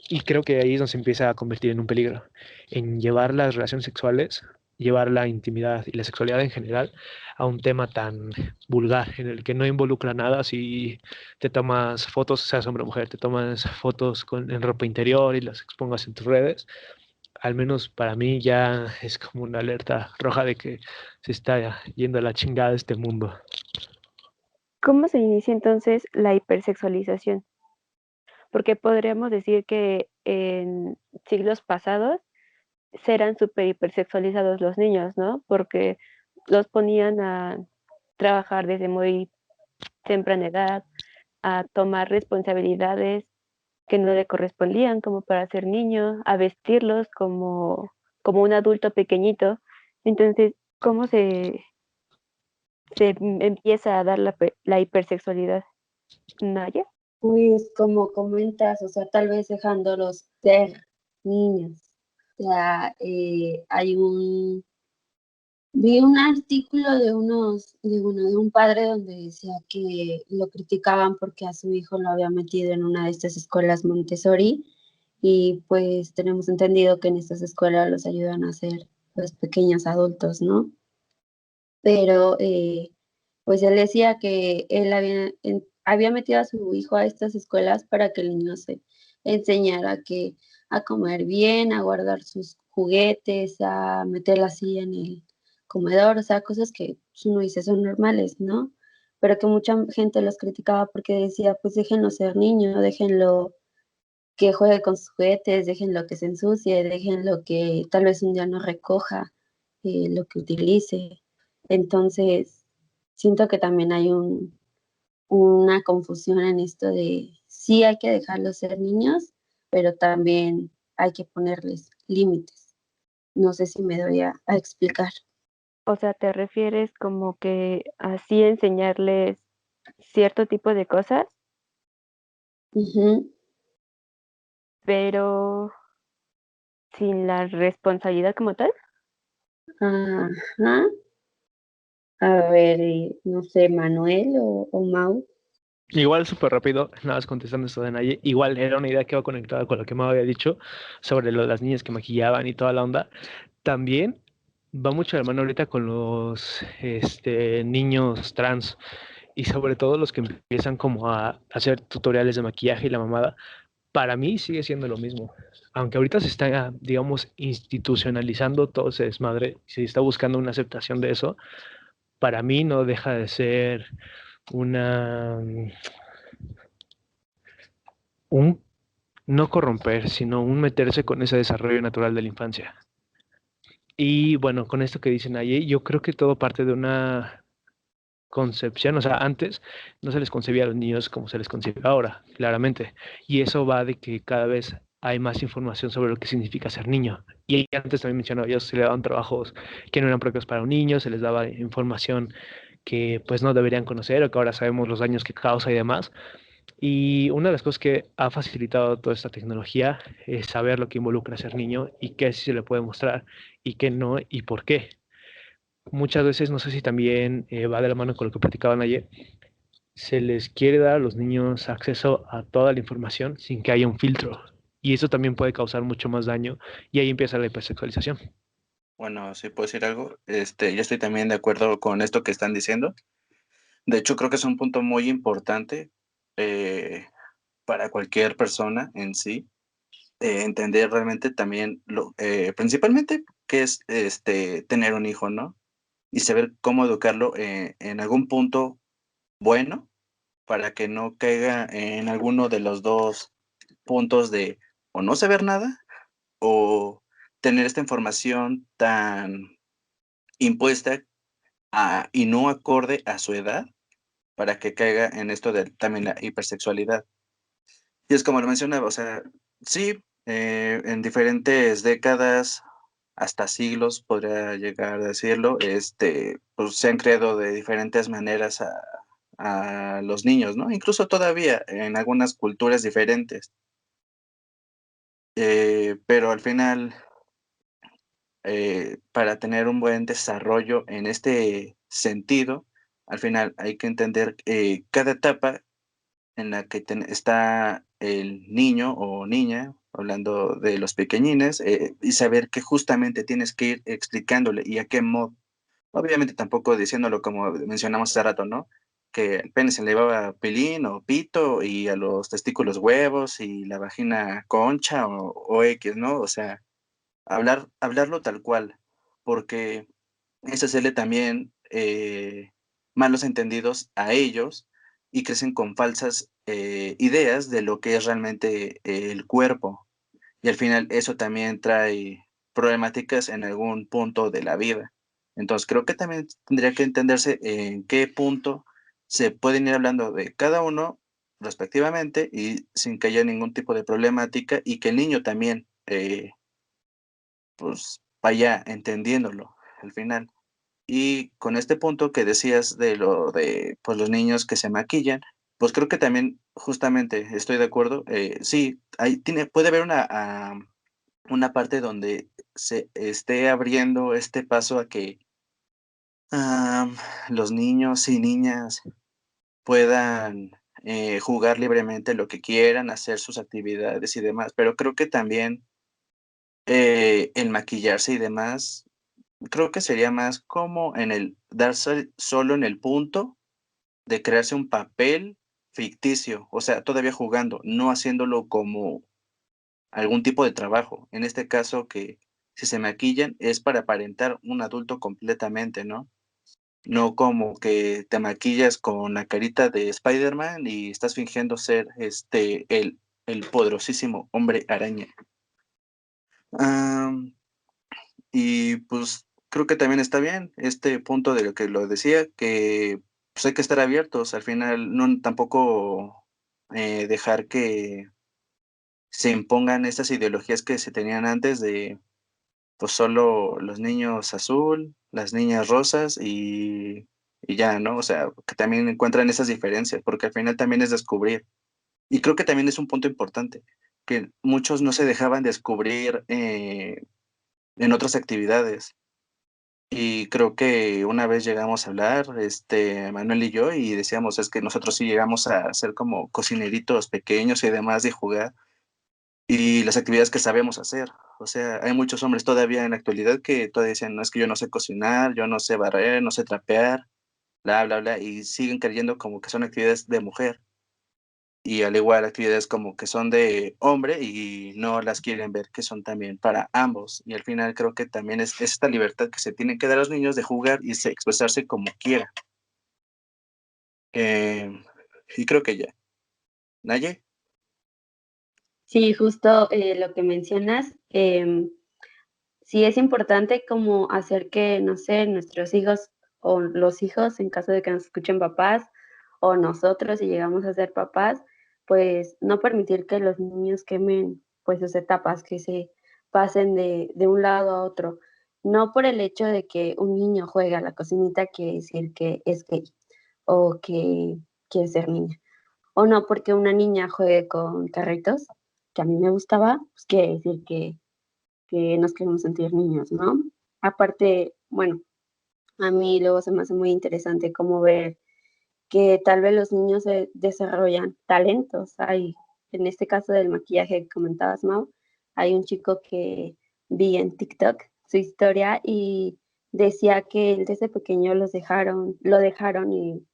Y creo que ahí es donde se empieza a convertir en un peligro, en llevar las relaciones sexuales, llevar la intimidad y la sexualidad en general a un tema tan vulgar, en el que no involucra nada si te tomas fotos, seas hombre o mujer, te tomas fotos en ropa interior y las expongas en tus redes. Al menos para mí ya es como una alerta roja de que se está yendo a la chingada este mundo. ¿Cómo se inicia entonces la hipersexualización? Porque podríamos decir que en siglos pasados serán súper hipersexualizados los niños, ¿no? Porque los ponían a trabajar desde muy temprana edad, a tomar responsabilidades que no le correspondían como para ser niño, a vestirlos como un adulto pequeñito. Entonces, ¿cómo se empieza a dar la hipersexualidad? ¿Naya? Pues como comentas, o sea, tal vez dejándolos ser niños. O sea, vi un artículo de un padre donde decía que lo criticaban porque a su hijo lo había metido en una de estas escuelas Montessori y pues tenemos entendido que en estas escuelas los ayudan a ser pues pequeños adultos, ¿no? Pero pues él decía que él había metido a su hijo a estas escuelas para que el niño se enseñara a comer bien, a guardar sus juguetes, a meterla así en el comedor, o sea, cosas que pues, uno dice son normales, ¿no? Pero que mucha gente los criticaba porque decía, pues déjenlo ser niño, déjenlo que juegue con sus juguetes, déjenlo que se ensucie, déjenlo que tal vez un día no recoja lo que utilice. Entonces, siento que también hay una confusión en esto de sí hay que dejarlos ser niños, pero también hay que ponerles límites. No sé si me doy a explicar. O sea, ¿te refieres como que así enseñarles cierto tipo de cosas, Ujú. pero sin la responsabilidad como tal? Ajá. A ver, no sé, Manuel o Mau. Igual súper rápido, nada más contestando esto de Naye, igual era una idea que va conectada con lo que me había dicho sobre lo de las niñas que maquillaban y toda la onda. También va mucho de la mano ahorita con los niños trans y sobre todo los que empiezan como a hacer tutoriales de maquillaje y la mamada. Para mí sigue siendo lo mismo. Aunque ahorita se está, digamos, institucionalizando todo ese desmadre, se está buscando una aceptación de eso, para mí no deja de ser una un no corromper, sino un meterse con ese desarrollo natural de la infancia. Y bueno, con esto que dicen ahí, yo creo que todo parte de una concepción, o sea, antes no se les concebía a los niños como se les concibe ahora, claramente. Y eso va de que cada vez hay más información sobre lo que significa ser niño. Y antes también mencionaba, ellos se le daban trabajos que no eran propios para un niño, se les daba información que pues no deberían conocer o que ahora sabemos los daños que causa y demás. Y una de las cosas que ha facilitado toda esta tecnología es saber lo que involucra ser niño y qué sí se le puede mostrar y qué no y por qué. Muchas veces, no sé si también va de la mano con lo que platicaban ayer, se les quiere dar a los niños acceso a toda la información sin que haya un filtro. Y eso también puede causar mucho más daño y ahí empieza la hipersexualización. Bueno, si puedo decir algo, yo estoy también de acuerdo con esto que están diciendo. De hecho, creo que es un punto muy importante eh, para cualquier persona en sí, entender realmente también principalmente qué es tener un hijo, ¿no? Y saber cómo educarlo en algún punto bueno para que no caiga en alguno de los dos puntos de o no saber nada o tener esta información tan impuesta y no acorde a su edad para que caiga en esto de también la hipersexualidad. Y es como lo mencionaba, o sea, sí, en diferentes décadas, hasta siglos, podría llegar a decirlo, pues se han creado de diferentes maneras a los niños, ¿no? Incluso todavía en algunas culturas diferentes. Pero al final, para tener un buen desarrollo en este sentido, al final hay que entender cada etapa en la que está el niño o niña, hablando de los pequeñines, y saber que justamente tienes que ir explicándole y a qué modo. Obviamente tampoco diciéndolo como mencionamos hace rato, ¿no? Que el pene se le llevaba pilín o pito y a los testículos huevos y la vagina concha o X, ¿no? O sea, hablarlo tal cual, porque es hacerle también malos entendidos a ellos y crecen con falsas ideas de lo que es realmente el cuerpo. Y al final eso también trae problemáticas en algún punto de la vida. Entonces creo que también tendría que entenderse en qué punto se pueden ir hablando de cada uno respectivamente y sin que haya ningún tipo de problemática y que el niño también, pues, vaya entendiéndolo al final. Y con este punto que decías de lo de, pues, los niños que se maquillan, pues, creo que también justamente estoy de acuerdo, sí, ahí puede haber una parte donde se esté abriendo este paso a que, am, los niños y niñas puedan, jugar libremente lo que quieran, hacer sus actividades y demás, pero creo que también, el maquillarse y demás, creo que sería más como en el darse solo en el punto de crearse un papel ficticio, o sea, todavía jugando, no haciéndolo como algún tipo de trabajo. En este caso, que si se maquillan es para aparentar un adulto completamente, ¿no? No como que te maquillas con la carita de Spider-Man y estás fingiendo ser, el poderosísimo Hombre Araña. Am, y, pues, creo que también está bien este punto de lo que lo decía, que, pues, hay que estar abiertos, al final no tampoco, dejar que se impongan estas ideologías que se tenían antes de, pues, solo los niños azul, las niñas rosas y ya, ¿no? O sea, que también encuentran esas diferencias, porque al final también es descubrir. Y creo que también es un punto importante, que muchos no se dejaban descubrir, en otras actividades. Y creo que una vez llegamos a hablar, Manuel y yo, y decíamos: "Es que nosotros sí llegamos a ser como cocineritos pequeños y demás, de jugar, y las actividades que sabemos hacer". O sea, hay muchos hombres todavía en la actualidad que todavía dicen: "No, es que yo no sé cocinar, yo no sé barrer, no sé trapear, bla, bla, bla", y siguen creyendo como que son actividades de mujer. Y al igual actividades como que son de hombre y no las quieren ver que son también para ambos. Y al final creo que también es esta libertad que se tiene que dar a los niños de jugar y expresarse como quieran. Em, y creo que ya. ¿Naye? Sí, justo lo que mencionas, sí es importante como hacer que, no sé, nuestros hijos o los hijos, en caso de que nos escuchen papás, o nosotros si llegamos a ser papás, pues no permitir que los niños quemen pues sus etapas, que se pasen de un lado a otro. No por el hecho de que un niño juegue a la cocinita quiere decir que es gay o que quiere ser niña. O no porque una niña juegue con carritos, que a mí me gustaba, pues quiere decir que nos queremos sentir niños, ¿no? Aparte, bueno, a mí luego se me hace muy interesante cómo ver que tal vez los niños desarrollan talentos. Hay, en este caso del maquillaje que comentabas, Mau, hay un chico que vi en TikTok su historia y decía que él desde pequeño lo dejaron y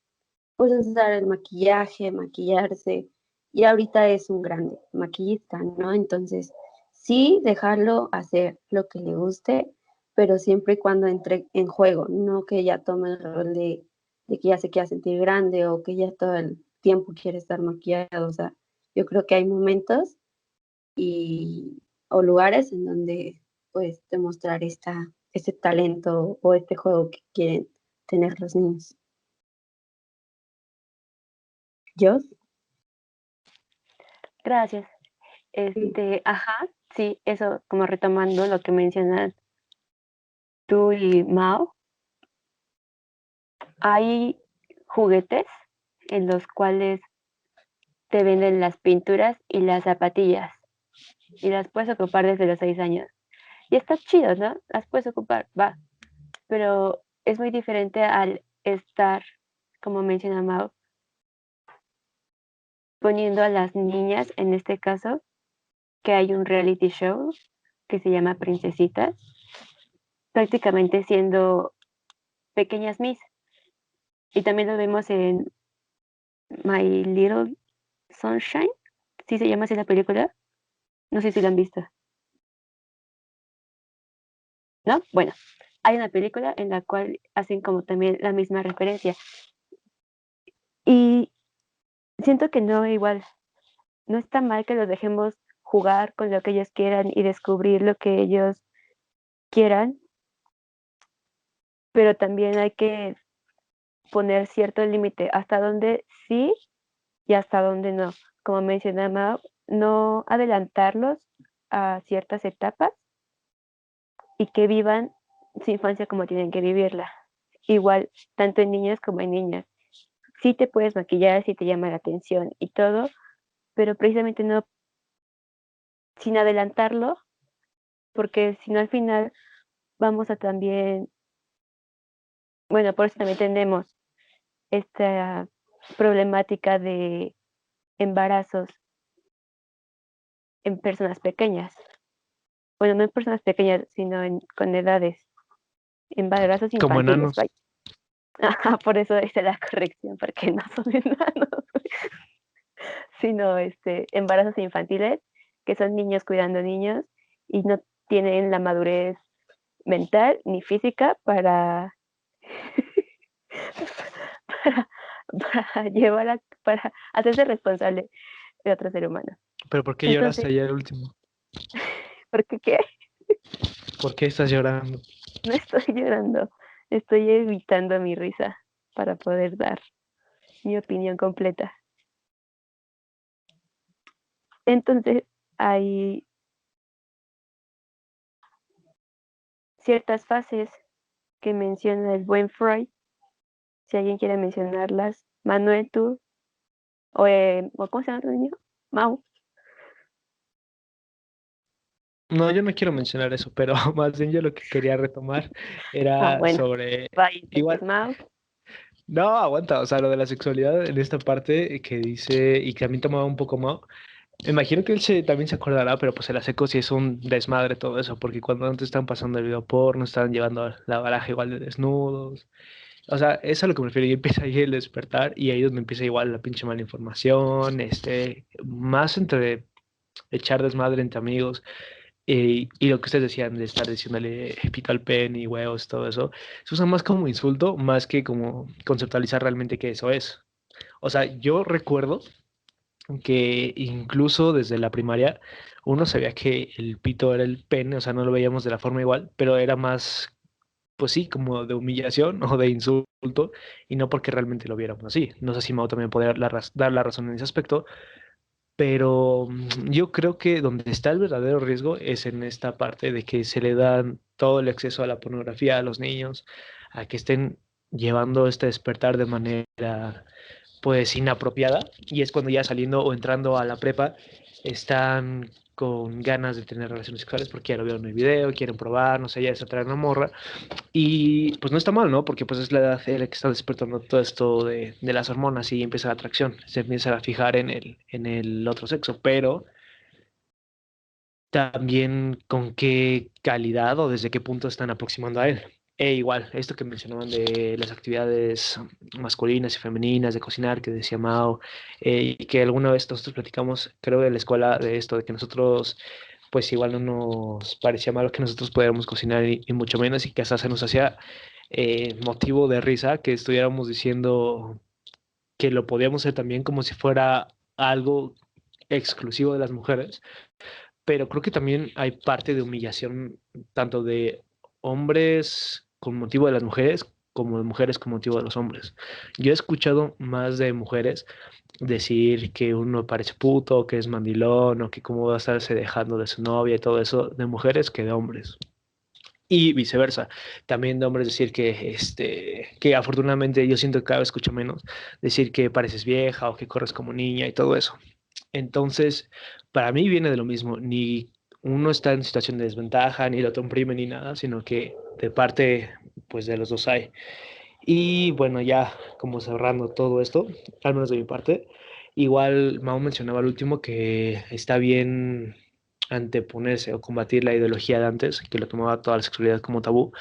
pues usar el maquillaje, maquillarse, y ahorita es un grande maquillista, ¿no? Entonces, sí, dejarlo hacer lo que le guste, pero siempre y cuando entre en juego, no que ya tome el rol de que ya se quiera sentir grande o que ya todo el tiempo quiere estar maquillado. O sea, yo creo que hay momentos y, o lugares en donde pues demostrar este talento o este juego que quieren tener los niños. ¿Yo? Gracias. Ajá, sí, eso como retomando lo que mencionas tú y Mao, hay juguetes en los cuales te venden las pinturas y las zapatillas y las puedes ocupar desde los 6 años. Y está chido, ¿no? Las puedes ocupar, va. Pero es muy diferente al estar, como menciona Mao, poniendo a las niñas, en este caso, que hay un reality show que se llama Princesitas, prácticamente siendo pequeñas Miss. Y también lo vemos en My Little Sunshine, ¿sí se llama así la película? No sé si la han visto, ¿no? Bueno, hay una película en la cual hacen como también la misma referencia. Y siento que no igual, no está mal que los dejemos jugar con lo que ellos quieran y descubrir lo que ellos quieran, pero también hay que poner cierto límite hasta donde sí y hasta dónde no. Como mencionaba, no adelantarlos a ciertas etapas y que vivan su infancia como tienen que vivirla. Igual, tanto en niños como en niñas. Sí te puedes maquillar, sí te llama la atención y todo, pero precisamente no sin adelantarlo, porque si no al final vamos a también, bueno, por eso también tenemos esta problemática de embarazos en personas pequeñas. Bueno, no en personas pequeñas, sino con edades, embarazos Como infantiles, enanos. vaya. Ajá, por eso hice la corrección, porque no son enanos, sino embarazos infantiles, que son niños cuidando niños y no tienen la madurez mental ni física para, para hacerse responsable de otro ser humano. Pero ¿por qué Entonces, lloraste ayer el último? ¿por qué? ¿Por qué estás llorando? No estoy llorando, estoy evitando mi risa para poder dar mi opinión completa. Entonces, hay ciertas fases que menciona el buen Freud. Si alguien quiere mencionarlas, Manuel, tú, o ¿cómo se llama tu niño? Mau. No, yo no quiero mencionar eso, pero más bien yo lo que quería retomar era Bueno, sobre vaya, entonces igual. Mau. No, aguanta, o sea, lo de la sexualidad en esta parte que dice y que a mí tomaba un poco más. Me imagino que él también se acordará, pero pues en la seco sí es un desmadre todo eso, porque cuando antes estaban pasando el video porno, estaban llevando la baraja igual de desnudos. O sea, es a lo que me refiero, y empieza ahí el despertar, y ahí es donde empieza igual la pinche mala información, más entre echar desmadre entre amigos, y lo que ustedes decían de estar diciéndole pito al pen y huevos, todo eso, se usa más como insulto, más que como conceptualizar realmente qué eso es. O sea, yo recuerdo que incluso desde la primaria uno sabía que el pito era el pene, o sea, no lo veíamos de la forma igual, pero era más, pues sí, como de humillación o de insulto, y no porque realmente lo viéramos así. No sé si Mao también podría dar la razón en ese aspecto, pero yo creo que donde está el verdadero riesgo es en esta parte de que se le dan todo el acceso a la pornografía a los niños, a que estén llevando este despertar de manera pues inapropiada, y es cuando ya saliendo o entrando a la prepa están con ganas de tener relaciones sexuales porque ya lo vieron en el video, quieren probar, no sé, ya se atraen una morra, y pues no está mal, ¿no? Porque pues es la edad en la que está despertando todo esto de las hormonas y empieza la atracción, se empieza a fijar en el otro sexo, pero también con qué calidad o desde qué punto están aproximando a él. E igual, esto que mencionaban de las actividades masculinas y femeninas, de cocinar, que decía Mao, y que alguna vez nosotros platicamos, creo, en la escuela de esto, de que nosotros, pues igual no nos parecía malo que nosotros pudiéramos cocinar y mucho menos, y que hasta se nos hacía motivo de risa que estuviéramos diciendo que lo podíamos hacer también como si fuera algo exclusivo de las mujeres, pero creo que también hay parte de humillación tanto de hombres con motivo de las mujeres como de mujeres con motivo de los hombres. Yo he escuchado más de mujeres decir que uno parece puto, que es mandilón, o que cómo va a estarse dejando de su novia y todo eso, de mujeres que de hombres. Y viceversa, también de hombres decir que afortunadamente yo siento que cada vez escucho menos, decir que pareces vieja o que corres como niña y todo eso. Entonces, para mí viene de lo mismo, ni uno está en situación de desventaja, ni el otro imprime, ni nada, sino que de parte, pues de los dos hay. Y bueno, ya como cerrando todo esto, al menos de mi parte, igual Mao mencionaba al último que está bien anteponerse o combatir la ideología de antes, que lo tomaba toda la sexualidad como tabú,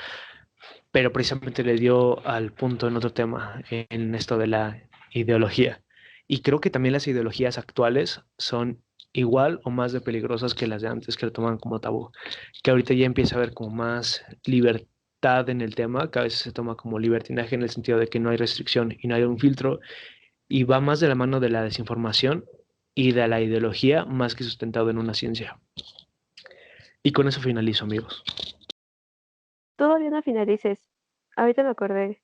pero precisamente le dio al punto en otro tema, en esto de la ideología. Y creo que también las ideologías actuales son igual o más de peligrosas que las de antes, que lo toman como tabú, que ahorita ya empieza a haber como más libertad en el tema, que a veces se toma como libertinaje en el sentido de que no hay restricción y no hay un filtro, y va más de la mano de la desinformación y de la ideología más que sustentado en una ciencia. Y con eso finalizo, amigos. Todavía no finalices. Ahorita me acordé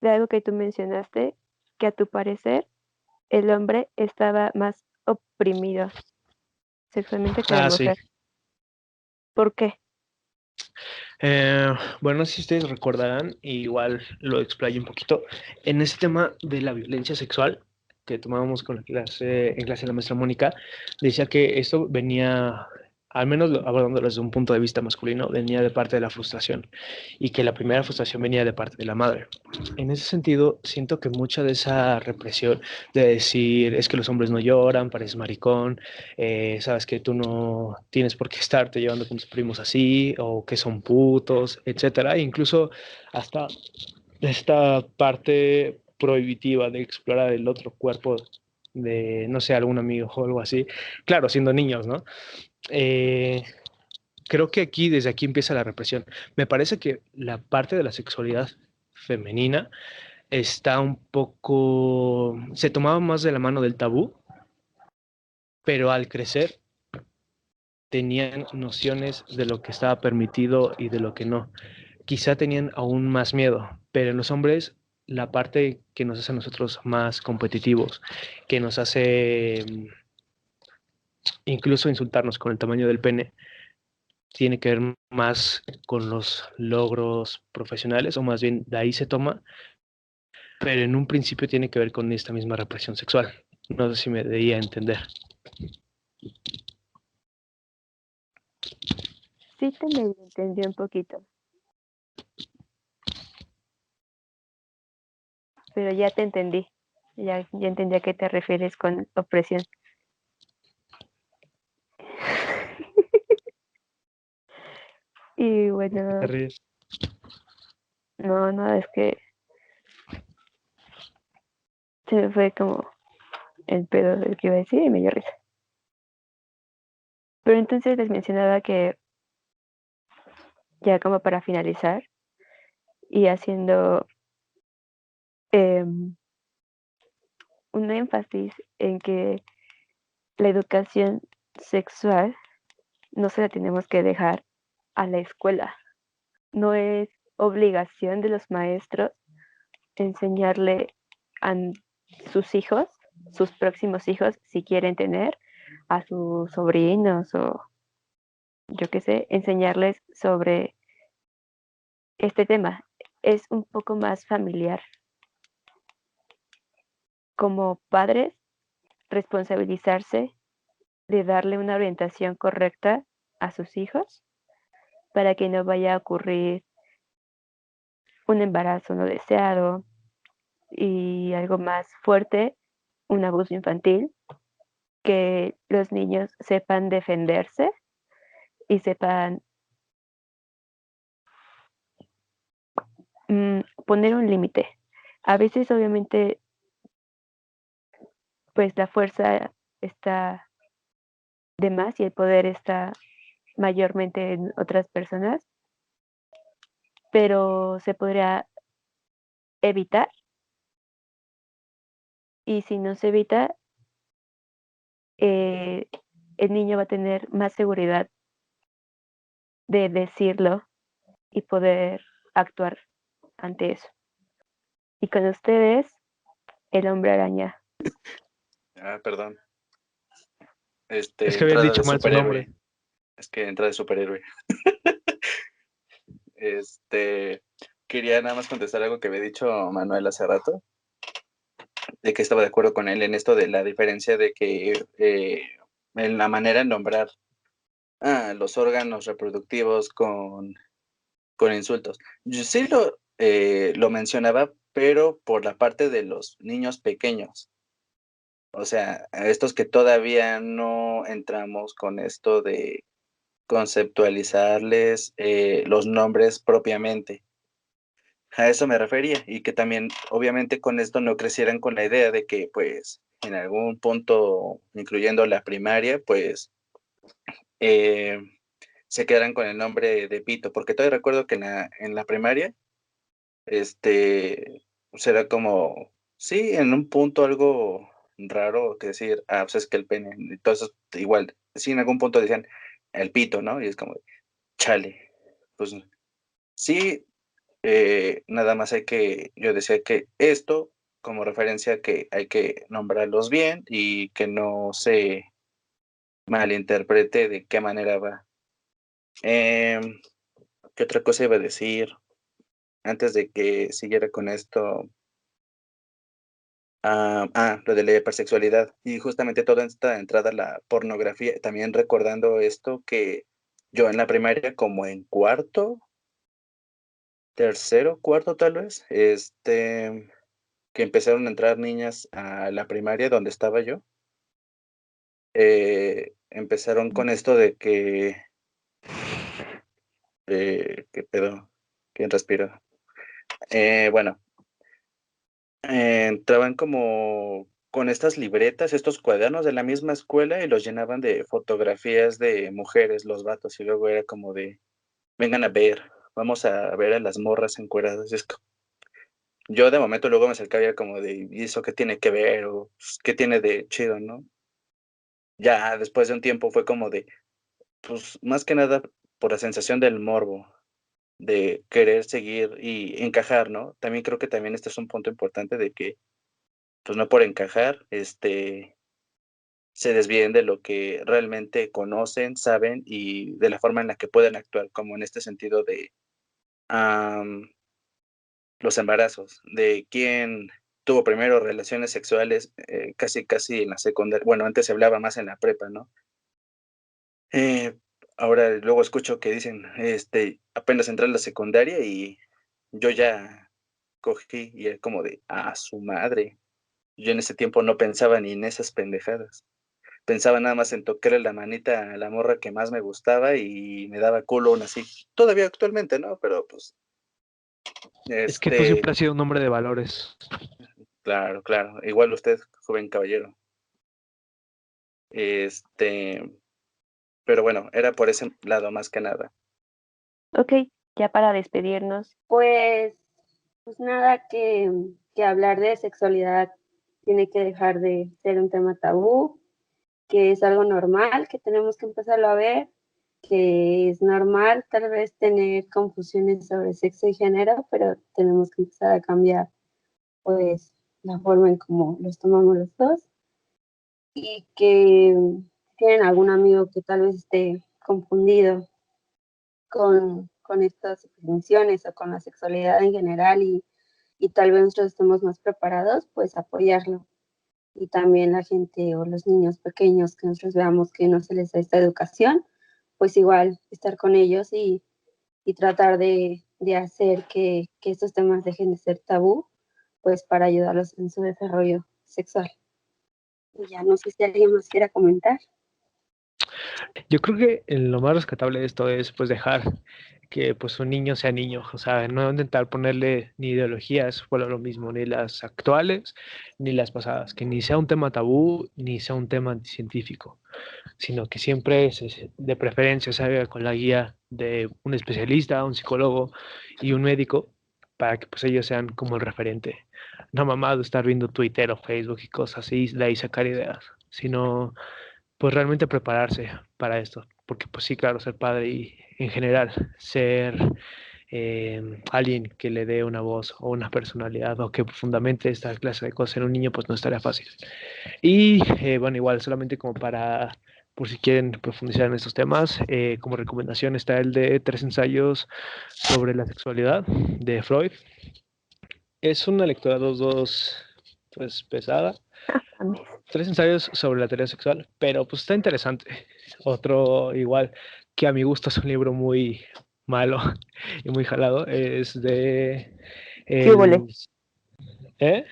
de algo que tú mencionaste, que a tu parecer el hombre estaba más oprimido sexualmente que la Sí. mujer. ¿Por qué? Bueno, no sé si ustedes recordarán, igual lo explayo un poquito, en ese tema de la violencia sexual que tomábamos con en clase de la maestra Mónica, decía que esto venía, al menos abordándolo desde un punto de vista masculino, venía de parte de la frustración y que la primera frustración venía de parte de la madre. En ese sentido, siento que mucha de esa represión de decir es que los hombres no lloran, pareces maricón, sabes que tú no tienes por qué estarte llevando con tus primos así, o que son putos, etcétera. E incluso hasta esta parte prohibitiva de explorar el otro cuerpo de, no sé, algún amigo o algo así. Claro, siendo niños, ¿no? Creo que desde aquí empieza la represión. Me parece que la parte de la sexualidad femenina está un poco, se tomaba más de la mano del tabú, pero al crecer tenían nociones de lo que estaba permitido y de lo que no. Quizá tenían aún más miedo, pero en los hombres la parte que nos hace a nosotros más competitivos, que nos hace incluso insultarnos con el tamaño del pene, tiene que ver más con los logros profesionales, o más bien de ahí se toma, pero en un principio tiene que ver con esta misma represión sexual. No sé si me debía entender. Sí te me entendí un poquito. Pero ya te entendí. Ya entendí a qué te refieres con opresión. Y bueno, ¿Te ríes? no, es que se me fue como el pedo del que iba a decir y me dio risa. Pero entonces les mencionaba que ya como para finalizar y haciendo un énfasis en que la educación sexual no se la tenemos que dejar a la escuela. No es obligación de los maestros enseñarle a sus hijos, sus próximos hijos, si quieren tener, a sus sobrinos o yo qué sé, enseñarles sobre este tema. Es un poco más familiar. Como padres, responsabilizarse de darle una orientación correcta a sus hijos para que no vaya a ocurrir un embarazo no deseado y algo más fuerte, un abuso infantil, que los niños sepan defenderse y sepan poner un límite. A veces, obviamente, pues la fuerza está de más y el poder está mayormente en otras personas, pero se podría evitar y si no se evita, el niño va a tener más seguridad de decirlo y poder actuar ante eso. Y con ustedes, el hombre araña. Perdón. Es que habían Entrada dicho de mal su superhéroe. nombre. Es que entrada de superhéroe. Quería nada más contestar algo que había dicho Manuel hace rato, de que estaba de acuerdo con él en esto de la diferencia de que en la manera de nombrar los órganos reproductivos con insultos. Yo sí lo mencionaba, pero por la parte de los niños pequeños. O sea, a estos que todavía no entramos con esto de conceptualizarles los nombres propiamente. A eso me refería y que también obviamente con esto no crecieran con la idea de que pues en algún punto, incluyendo la primaria, pues eh, se quedaran con el nombre de Pito, porque todavía recuerdo que en la primaria, pues era como, sí, en un punto algo raro que decir, pues es que el pene, entonces igual, sí, en algún punto decían el pito, ¿no? Y es como, chale, pues sí, nada más yo decía que esto como referencia que hay que nombrarlos bien y que no se malinterprete de qué manera va. ¿Qué otra cosa iba a decir? Antes de que siguiera con esto, lo de la hipersexualidad y justamente toda esta entrada a la pornografía, también recordando esto que yo en la primaria, como en cuarto, tercero, cuarto tal vez, que empezaron a entrar niñas a la primaria donde estaba yo, empezaron con esto de que, ¿qué pedo? ¿Quién respira? Bueno, entraban como con estas libretas, estos cuadernos de la misma escuela y los llenaban de fotografías de mujeres, los vatos, y luego era como de, vengan a ver, vamos a ver a las morras encueradas. Yo de momento luego me acercaba y era como de, ¿y eso qué tiene que ver? O pues, ¿qué tiene de chido, no? Ya después de un tiempo fue como de, pues más que nada por la sensación del morbo, de querer seguir y encajar, ¿no? También creo que también este es un punto importante de que, pues no por encajar, se desvíen de lo que realmente conocen, saben y de la forma en la que pueden actuar, como en este sentido de los embarazos, de quién tuvo primero relaciones sexuales, casi, casi en la secundaria. Bueno, antes se hablaba más en la prepa, ¿no? Ahora luego escucho que dicen, apenas entré a la secundaria y yo ya cogí y es como de, su madre. Yo en ese tiempo no pensaba ni en esas pendejadas. Pensaba nada más en tocarle la manita a la morra que más me gustaba y me daba culo aún así. Todavía actualmente, ¿no? Pero pues, Es que tú siempre has sido un hombre de valores. claro, claro. Igual usted, joven caballero. Este, pero bueno, era por ese lado más que nada. Ok, ya para despedirnos. Pues, pues nada, que hablar de sexualidad tiene que dejar de ser un tema tabú, que es algo normal, que tenemos que empezarlo a ver, que es normal tal vez tener confusiones sobre sexo y género, pero tenemos que empezar a cambiar pues la forma en cómo los tomamos los dos y que tienen algún amigo que tal vez esté confundido con estas definiciones o con la sexualidad en general y tal vez nosotros estemos más preparados, pues apoyarlo. Y también la gente o los niños pequeños que nosotros veamos que no se les da esta educación, pues igual estar con ellos y tratar de hacer que estos temas dejen de ser tabú, pues para ayudarlos en su desarrollo sexual. Y ya no sé si alguien más quiera comentar. Yo creo que lo más rescatable de esto es pues dejar que pues un niño sea niño, o sea, no intentar ponerle ni ideologías, fuera lo mismo, ni las actuales, ni las pasadas, que ni sea un tema tabú, ni sea un tema anticientífico, sino que siempre de preferencia salga con la guía de un especialista, un psicólogo y un médico para que pues ellos sean como el referente. No mamado estar viendo Twitter o Facebook y cosas así, de ahí sacar ideas, sino pues realmente prepararse para esto, porque pues sí, claro, ser padre y en general ser alguien que le dé una voz o una personalidad o que fundamente esta clase de cosas en un niño, pues no estaría fácil. Y bueno, igual solamente como para, por si quieren profundizar en estos temas, como recomendación está el de 3 ensayos sobre la sexualidad de Freud. Es una lectura dos, pues pesada. Mames. 3 ensayos sobre la teoría sexual, pero pues está interesante. Otro igual, que a mi gusto es un libro muy malo y muy jalado, es de ¿Qué húbole? el... ¿Eh?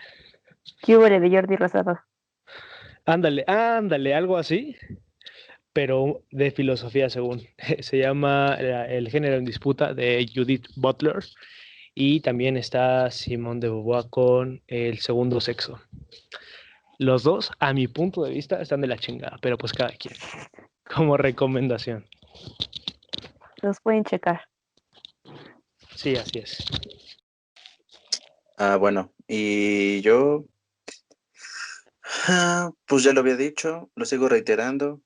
¿Qué húbole de Jordi Rosado? Ándale, algo así, pero de filosofía según. Se llama El género en disputa de Judith Butler y también está Simone de Beauvoir con El segundo sexo. Los dos, a mi punto de vista, están de la chingada, pero pues cada quien, como recomendación. Los pueden checar. Sí, así es. Bueno, y yo, pues ya lo había dicho, lo sigo reiterando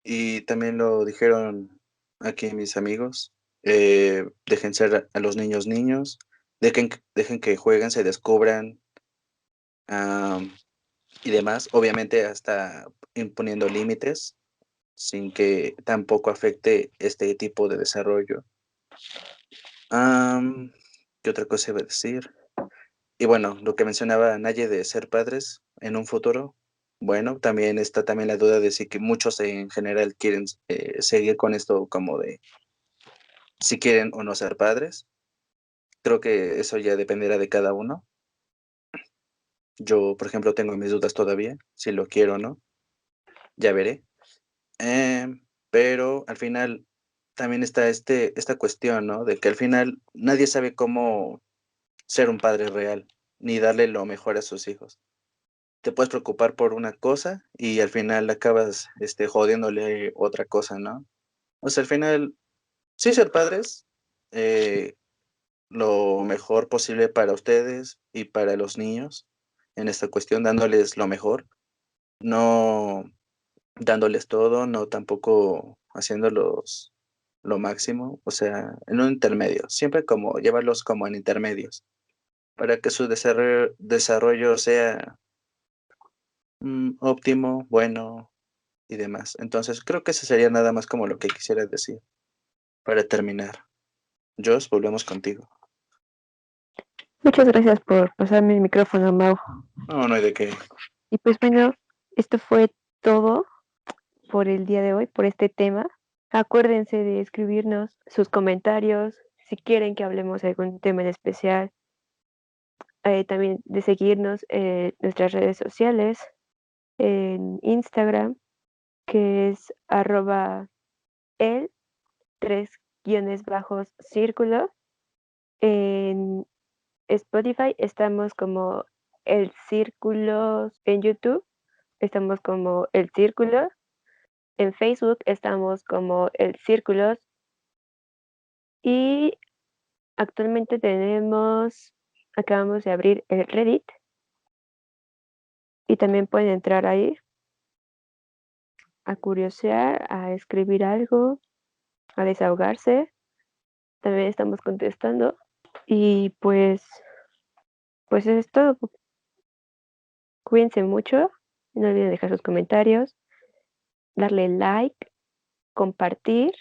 y también lo dijeron aquí mis amigos, dejen ser a los niños niños, dejen que jueguen, se descubran, y demás, obviamente hasta imponiendo límites sin que tampoco afecte este tipo de desarrollo. ¿Qué otra cosa iba a decir? Y bueno, lo que mencionaba Naye de ser padres en un futuro, bueno, también está también la duda de si que muchos en general quieren seguir con esto como de si quieren o no ser padres. Creo que eso ya dependerá de cada uno. Yo, por ejemplo, tengo mis dudas todavía, si lo quiero o no, ya veré. Pero al final también está esta cuestión, ¿no? De que al final nadie sabe cómo ser un padre real, ni darle lo mejor a sus hijos. Te puedes preocupar por una cosa y al final acabas, jodiéndole otra cosa, ¿no? O sea, al final, sí ser padres, eh, lo mejor posible para ustedes y para los niños en esta cuestión, dándoles lo mejor, no dándoles todo, no tampoco haciéndolos lo máximo, o sea, en un intermedio, siempre como llevarlos como en intermedios, para que su desarrollo sea óptimo, bueno y demás. Entonces, creo que eso sería nada más como lo que quisiera decir para terminar. Josh, volvemos contigo. Muchas gracias por pasarme el micrófono, Mau. No, no hay de qué. Y pues bueno, esto fue todo por el día de hoy, por este tema. Acuérdense de escribirnos sus comentarios, si quieren que hablemos de algún tema en especial. También de seguirnos en nuestras redes sociales, en Instagram, que es @el 3_círculo. En Spotify estamos como El Círculo, en YouTube estamos como El Círculo, en Facebook estamos como El Círculo y actualmente acabamos de abrir el Reddit y también pueden entrar ahí a curiosear, a escribir algo, a desahogarse. También estamos contestando y pues eso es todo. Cuídense mucho, no olviden dejar sus comentarios, darle like, compartir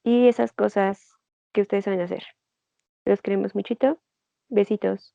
y esas cosas que ustedes saben hacer. Los queremos muchito. Besitos.